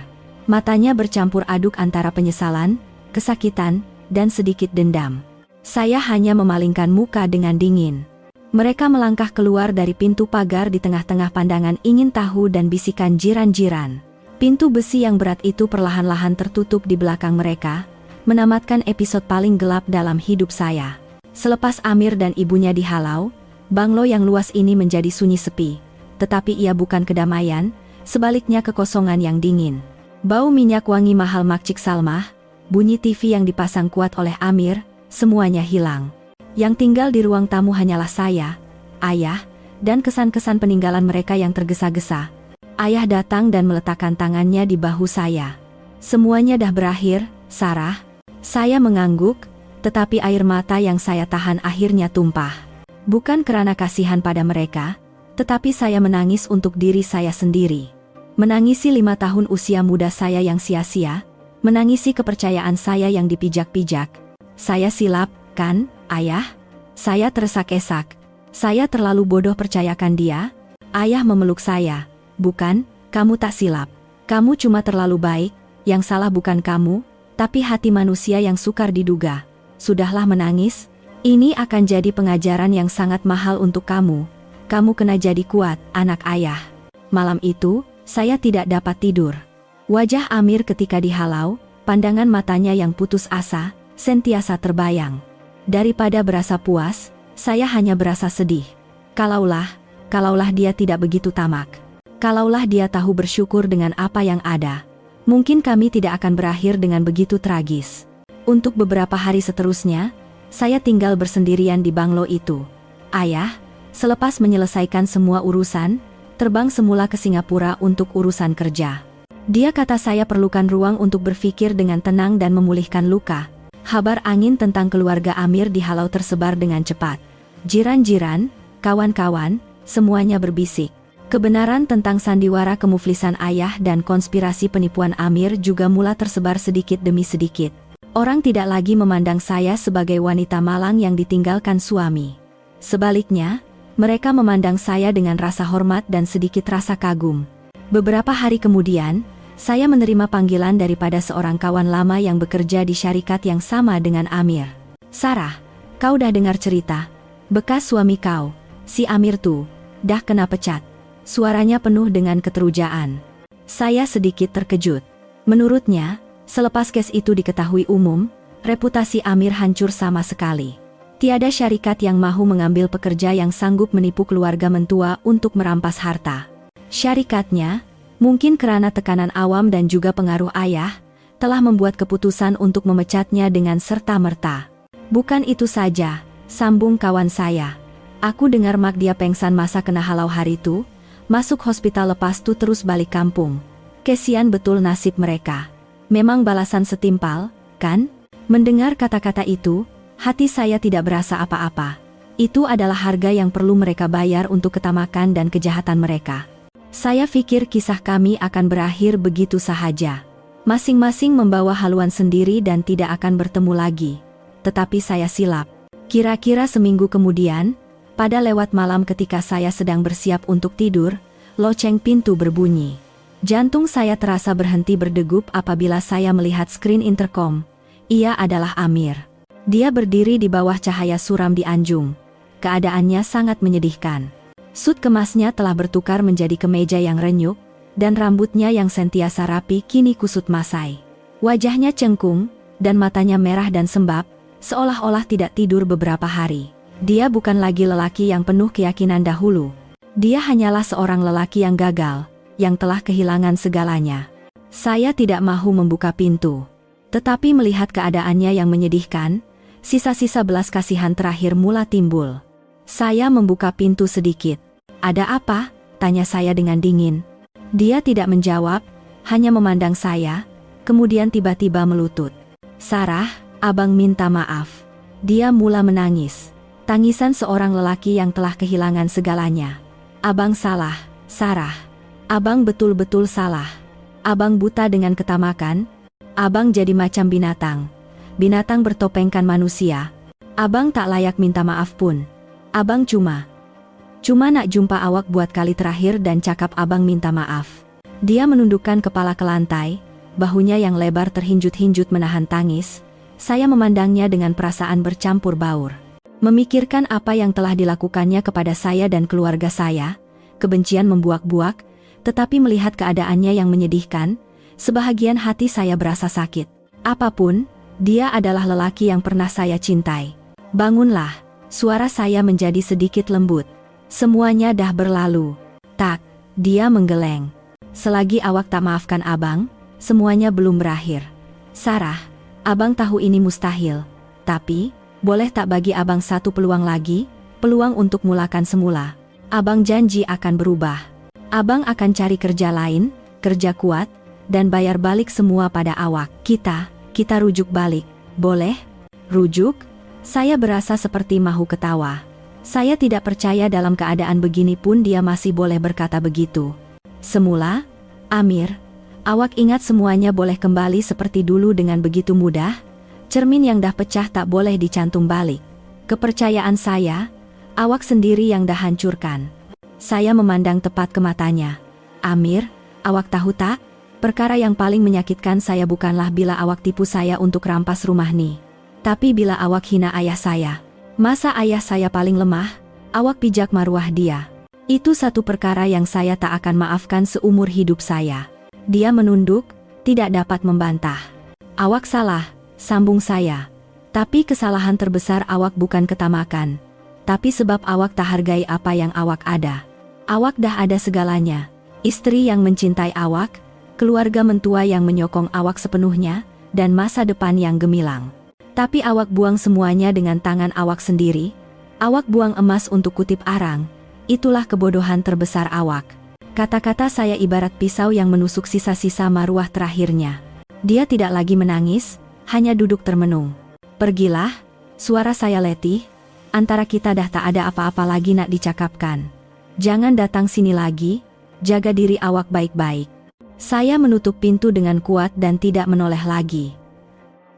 Matanya bercampur aduk antara penyesalan, kesakitan, dan sedikit dendam. Saya hanya memalingkan muka dengan dingin. Mereka melangkah keluar dari pintu pagar di tengah-tengah pandangan ingin tahu dan bisikan jiran-jiran. Pintu besi yang berat itu perlahan-lahan tertutup di belakang mereka, menamatkan episode paling gelap dalam hidup saya. Selepas Amir dan ibunya dihalau, banglo yang luas ini menjadi sunyi sepi, tetapi ia bukan kedamaian, sebaliknya kekosongan yang dingin. Bau minyak wangi mahal Makcik Salmah, bunyi TV yang dipasang kuat oleh Amir, semuanya hilang. Yang tinggal di ruang tamu hanyalah saya, ayah, dan kesan-kesan peninggalan mereka yang tergesa-gesa. Ayah datang dan meletakkan tangannya di bahu saya. Semuanya dah berakhir, Sarah. Saya mengangguk, tetapi air mata yang saya tahan akhirnya tumpah. Bukan kerana kasihan pada mereka, tetapi saya menangis untuk diri saya sendiri. Menangisi 5 tahun usia muda saya yang sia-sia, menangisi kepercayaan saya yang dipijak-pijak. Saya silap, kan, ayah? Saya teresak-esak. Saya terlalu bodoh percayakan dia. Ayah memeluk saya. Bukan, kamu tak silap. Kamu cuma terlalu baik, yang salah bukan kamu, tapi hati manusia yang sukar diduga. Sudahlah menangis, ini akan jadi pengajaran yang sangat mahal untuk kamu. Kamu kena jadi kuat, anak ayah. Malam itu, saya tidak dapat tidur. Wajah Amir ketika dihalau, pandangan matanya yang putus asa, sentiasa terbayang. Daripada berasa puas, saya hanya berasa sedih. Kalaulah dia tidak begitu tamak. Kalaulah dia tahu bersyukur dengan apa yang ada. Mungkin kami tidak akan berakhir dengan begitu tragis. Untuk beberapa hari seterusnya, saya tinggal bersendirian di banglo itu. Ayah, selepas menyelesaikan semua urusan, terbang semula ke Singapura untuk urusan kerja. Dia kata saya perlukan ruang untuk berpikir dengan tenang dan memulihkan luka. Kabar angin tentang keluarga Amir dihalau tersebar dengan cepat. Jiran-jiran, kawan-kawan, semuanya berbisik. Kebenaran tentang sandiwara kemuflisan ayah dan konspirasi penipuan Amir juga mula tersebar sedikit demi sedikit. Orang tidak lagi memandang saya sebagai wanita malang yang ditinggalkan suami. Sebaliknya, mereka memandang saya dengan rasa hormat dan sedikit rasa kagum. Beberapa hari kemudian, saya menerima panggilan daripada seorang kawan lama yang bekerja di syarikat yang sama dengan Amir. Sarah, kau dah dengar cerita? Bekas suami kau, si Amir tuh, dah kena pecat. Suaranya penuh dengan keterujaan. Saya sedikit terkejut. Menurutnya, selepas kes itu diketahui umum, reputasi Amir hancur sama sekali. Tiada syarikat yang mahu mengambil pekerja yang sanggup menipu keluarga mentua untuk merampas harta. Syarikatnya, Mungkin karena tekanan awam dan juga pengaruh ayah, telah membuat keputusan untuk memecatnya dengan serta-merta. Bukan itu saja, sambung kawan saya. Aku dengar mak dia pengsan masa kena halau hari itu, masuk hospital lepas tu terus balik kampung. Kesian betul nasib mereka. Memang balasan setimpal, kan? Mendengar kata-kata itu, hati saya tidak berasa apa-apa. Itu adalah harga yang perlu mereka bayar untuk ketamakan dan kejahatan mereka. Saya pikir kisah kami akan berakhir begitu sahaja. Masing-masing membawa haluan sendiri dan tidak akan bertemu lagi. Tetapi saya silap. Kira-kira seminggu kemudian, pada lewat malam ketika saya sedang bersiap untuk tidur, loceng pintu berbunyi. Jantung saya terasa berhenti berdegup apabila saya melihat skrin intercom. Ia adalah Amir. Dia berdiri di bawah cahaya suram di anjung. Keadaannya sangat menyedihkan. Sut kemasnya telah bertukar menjadi kemeja yang renyuk, dan rambutnya yang sentiasa rapi kini kusut masai. Wajahnya cengkung, dan matanya merah dan sembab, seolah-olah tidak tidur beberapa hari. Dia bukan lagi lelaki yang penuh keyakinan dahulu. Dia hanyalah seorang lelaki yang gagal, yang telah kehilangan segalanya. Saya tidak mahu membuka pintu. Tetapi melihat keadaannya yang menyedihkan, sisa-sisa belas kasihan terakhir mula timbul. Saya membuka pintu sedikit. "Ada apa?" tanya saya dengan dingin. Dia tidak menjawab, hanya memandang saya, kemudian tiba-tiba melutut. "Sarah, abang minta maaf." Dia mula menangis. Tangisan seorang lelaki yang telah kehilangan segalanya. "Abang salah, Sarah. Abang betul-betul salah. Abang buta dengan ketamakan. Abang jadi macam binatang. Binatang bertopengkan manusia. Abang tak layak minta maaf pun. Abang cuma nak jumpa awak buat kali terakhir dan cakap abang minta maaf." Dia menundukkan kepala ke lantai, bahunya yang lebar terhinjut-hinjut menahan tangis. Saya memandangnya dengan perasaan bercampur baur. Memikirkan apa yang telah dilakukannya kepada saya dan keluarga saya, kebencian membuak-buak, tetapi melihat keadaannya yang menyedihkan, sebahagian hati saya berasa sakit. Apapun, dia adalah lelaki yang pernah saya cintai. "Bangunlah," suara saya menjadi sedikit lembut. "Semuanya dah berlalu." "Tak," dia menggeleng. "Selagi awak tak maafkan abang, semuanya belum berakhir." "Sarah, abang tahu ini mustahil. Tapi, boleh tak bagi abang satu peluang lagi, peluang untuk mulakan semula. Abang janji akan berubah. Abang akan cari kerja lain, kerja kuat, dan bayar balik semua pada awak. Kita rujuk balik, boleh?" "Rujuk?" Saya berasa seperti mahu ketawa. Saya tidak percaya dalam keadaan begini pun dia masih boleh berkata begitu. "Semula, Amir, awak ingat semuanya boleh kembali seperti dulu dengan begitu mudah? Cermin yang dah pecah tak boleh dicantum balik. Kepercayaan saya, awak sendiri yang dah hancurkan." Saya memandang tepat ke matanya. "Amir, awak tahu tak? Perkara yang paling menyakitkan saya bukanlah bila awak tipu saya untuk rampas rumah ni. Tapi bila awak hina ayah saya. Masa ayah saya paling lemah, awak pijak maruah dia. Itu satu perkara yang saya tak akan maafkan seumur hidup saya." Dia menunduk, tidak dapat membantah. "Awak salah," sambung saya. "Tapi kesalahan terbesar awak bukan ketamakan. Tapi sebab awak tak hargai apa yang awak ada. Awak dah ada segalanya. Istri yang mencintai awak, keluarga mentua yang menyokong awak sepenuhnya, dan masa depan yang gemilang. Tapi awak buang semuanya dengan tangan awak sendiri. Awak buang emas untuk kutip arang. Itulah kebodohan terbesar awak." Kata-kata saya ibarat pisau yang menusuk sisa-sisa maruah terakhirnya. Dia tidak lagi menangis, hanya duduk termenung. "Pergilah," suara saya letih. "Antara kita dah tak ada apa-apa lagi nak dicakapkan. Jangan datang sini lagi, jaga diri awak baik-baik." Saya menutup pintu dengan kuat dan tidak menoleh lagi.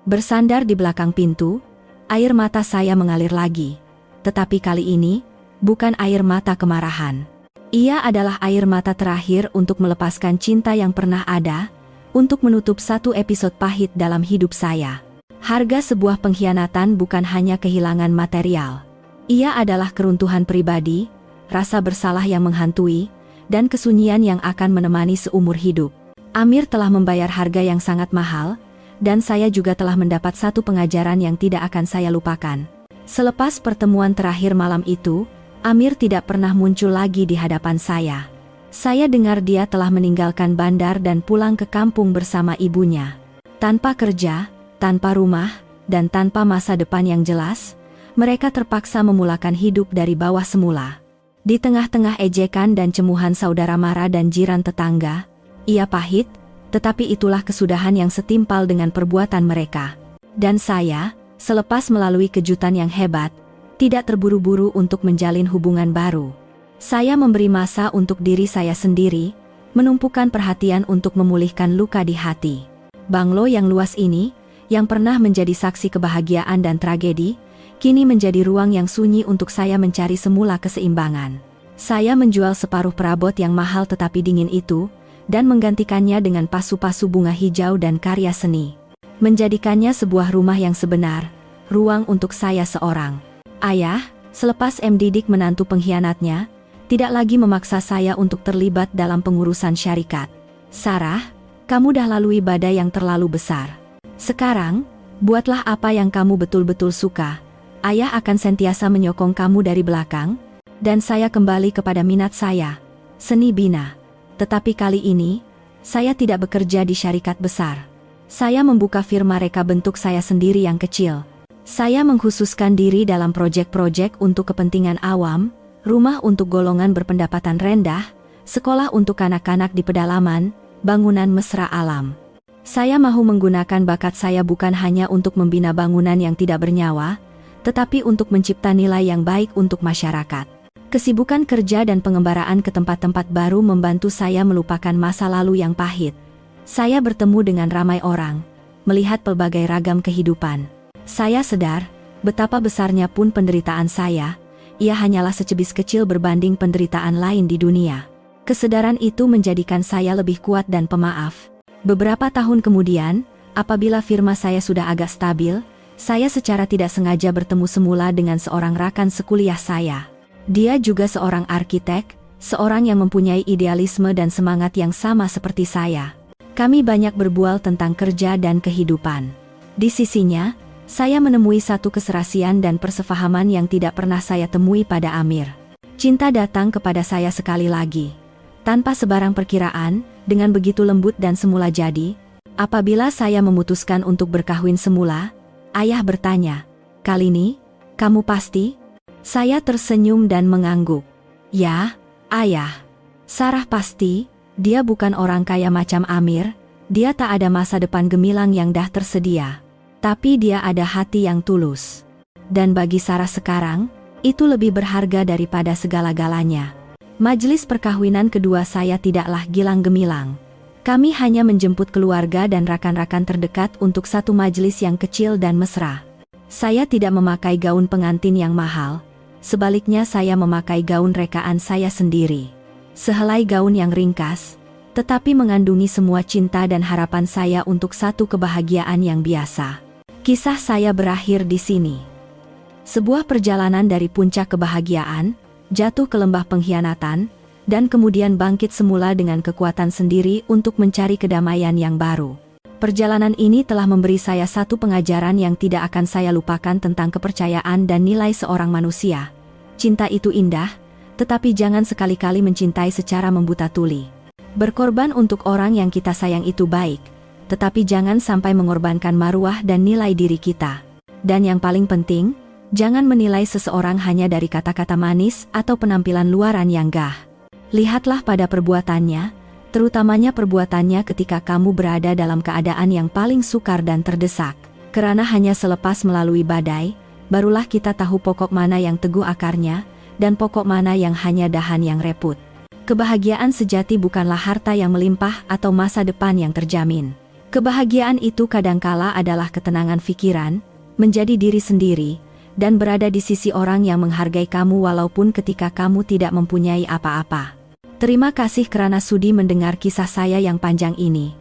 Bersandar di belakang pintu, air mata saya mengalir lagi. Tetapi kali ini, bukan air mata kemarahan. Ia adalah air mata terakhir untuk melepaskan cinta yang pernah ada, untuk menutup satu episode pahit dalam hidup saya. Harga sebuah pengkhianatan bukan hanya kehilangan material. Ia adalah keruntuhan pribadi, rasa bersalah yang menghantui, dan kesunyian yang akan menemani seumur hidup. Amir telah membayar harga yang sangat mahal, dan saya juga telah mendapat satu pengajaran yang tidak akan saya lupakan. Selepas pertemuan terakhir malam itu, Amir tidak pernah muncul lagi di hadapan saya. Saya dengar dia telah meninggalkan bandar dan pulang ke kampung bersama ibunya. Tanpa kerja, tanpa rumah, dan tanpa masa depan yang jelas, mereka terpaksa memulakan hidup dari bawah semula. Di tengah-tengah ejekan dan cemuhan saudara mara dan jiran tetangga, ia pahit, tetapi itulah kesudahan yang setimpal dengan perbuatan mereka. Dan saya, selepas melalui kejutan yang hebat, tidak terburu-buru untuk menjalin hubungan baru. Saya memberi masa untuk diri saya sendiri, menumpukan perhatian untuk memulihkan luka di hati. Banglo yang luas ini, yang pernah menjadi saksi kebahagiaan dan tragedi, kini menjadi ruang yang sunyi untuk saya mencari semula keseimbangan. Saya menjual separuh perabot yang mahal tetapi dingin itu, dan menggantikannya dengan pasu-pasu bunga hijau dan karya seni. Menjadikannya sebuah rumah yang sebenar, ruang untuk saya seorang. Ayah, selepas M. Didik menantu pengkhianatnya, tidak lagi memaksa saya untuk terlibat dalam pengurusan syarikat. Sarah, kamu dah lalui badai yang terlalu besar. Sekarang, buatlah apa yang kamu betul-betul suka. Ayah akan sentiasa menyokong kamu dari belakang, dan saya kembali kepada minat saya, seni bina. Tetapi kali ini, saya tidak bekerja di syarikat besar. Saya membuka firma reka bentuk saya sendiri yang kecil. Saya mengkhususkan diri dalam proyek-proyek untuk kepentingan awam, rumah untuk golongan berpendapatan rendah, sekolah untuk anak-anak di pedalaman, bangunan mesra alam. Saya mahu menggunakan bakat saya bukan hanya untuk membina bangunan yang tidak bernyawa, tetapi untuk mencipta nilai yang baik untuk masyarakat. Kesibukan kerja dan pengembaraan ke tempat-tempat baru membantu saya melupakan masa lalu yang pahit. Saya bertemu dengan ramai orang, melihat pelbagai ragam kehidupan. Saya sadar, betapa besarnya pun penderitaan saya, ia hanyalah secebis kecil berbanding penderitaan lain di dunia. Kesadaran itu menjadikan saya lebih kuat dan pemaaf. Beberapa tahun kemudian, apabila firma saya sudah agak stabil, saya secara tidak sengaja bertemu semula dengan seorang rakan sekuliah saya. Dia juga seorang arsitek, seorang yang mempunyai idealisme dan semangat yang sama seperti saya. Kami banyak berbual tentang kerja dan kehidupan. Di sisinya, saya menemui satu keserasian dan persefahaman yang tidak pernah saya temui pada Amir. Cinta datang kepada saya sekali lagi. Tanpa sebarang perkiraan, dengan begitu lembut dan semula jadi, apabila saya memutuskan untuk berkahwin semula, ayah bertanya, "Kali ini, kamu pasti?" Saya tersenyum dan mengangguk. "Ya, ayah. Sarah pasti, dia bukan orang kaya macam Amir, dia tak ada masa depan gemilang yang dah tersedia. Tapi dia ada hati yang tulus. Dan bagi Sarah sekarang, itu lebih berharga daripada segala-galanya." Majelis perkawinan kedua saya tidaklah gilang gemilang. Kami hanya menjemput keluarga dan rakan-rakan terdekat untuk satu majelis yang kecil dan mesra. Saya tidak memakai gaun pengantin yang mahal, sebaliknya saya memakai gaun rekaan saya sendiri. Sehelai gaun yang ringkas, tetapi mengandungi semua cinta dan harapan saya untuk satu kebahagiaan yang biasa. Kisah saya berakhir di sini. Sebuah perjalanan dari puncak kebahagiaan, jatuh ke lembah pengkhianatan, dan kemudian bangkit semula dengan kekuatan sendiri untuk mencari kedamaian yang baru. Perjalanan ini telah memberi saya satu pengajaran yang tidak akan saya lupakan tentang kepercayaan dan nilai seorang manusia. Cinta itu indah, tetapi jangan sekali-kali mencintai secara membuta tuli. Berkorban untuk orang yang kita sayang itu baik, tetapi jangan sampai mengorbankan maruah dan nilai diri kita. Dan yang paling penting, jangan menilai seseorang hanya dari kata-kata manis atau penampilan luaran yang gah. Lihatlah pada perbuatannya, terutamanya perbuatannya ketika kamu berada dalam keadaan yang paling sukar dan terdesak. Karena hanya selepas melalui badai, barulah kita tahu pokok mana yang teguh akarnya, dan pokok mana yang hanya dahan yang reput. Kebahagiaan sejati bukanlah harta yang melimpah atau masa depan yang terjamin. Kebahagiaan itu kadangkala adalah ketenangan pikiran, menjadi diri sendiri, dan berada di sisi orang yang menghargai kamu walaupun ketika kamu tidak mempunyai apa-apa. Terima kasih kerana sudi mendengar kisah saya yang panjang ini.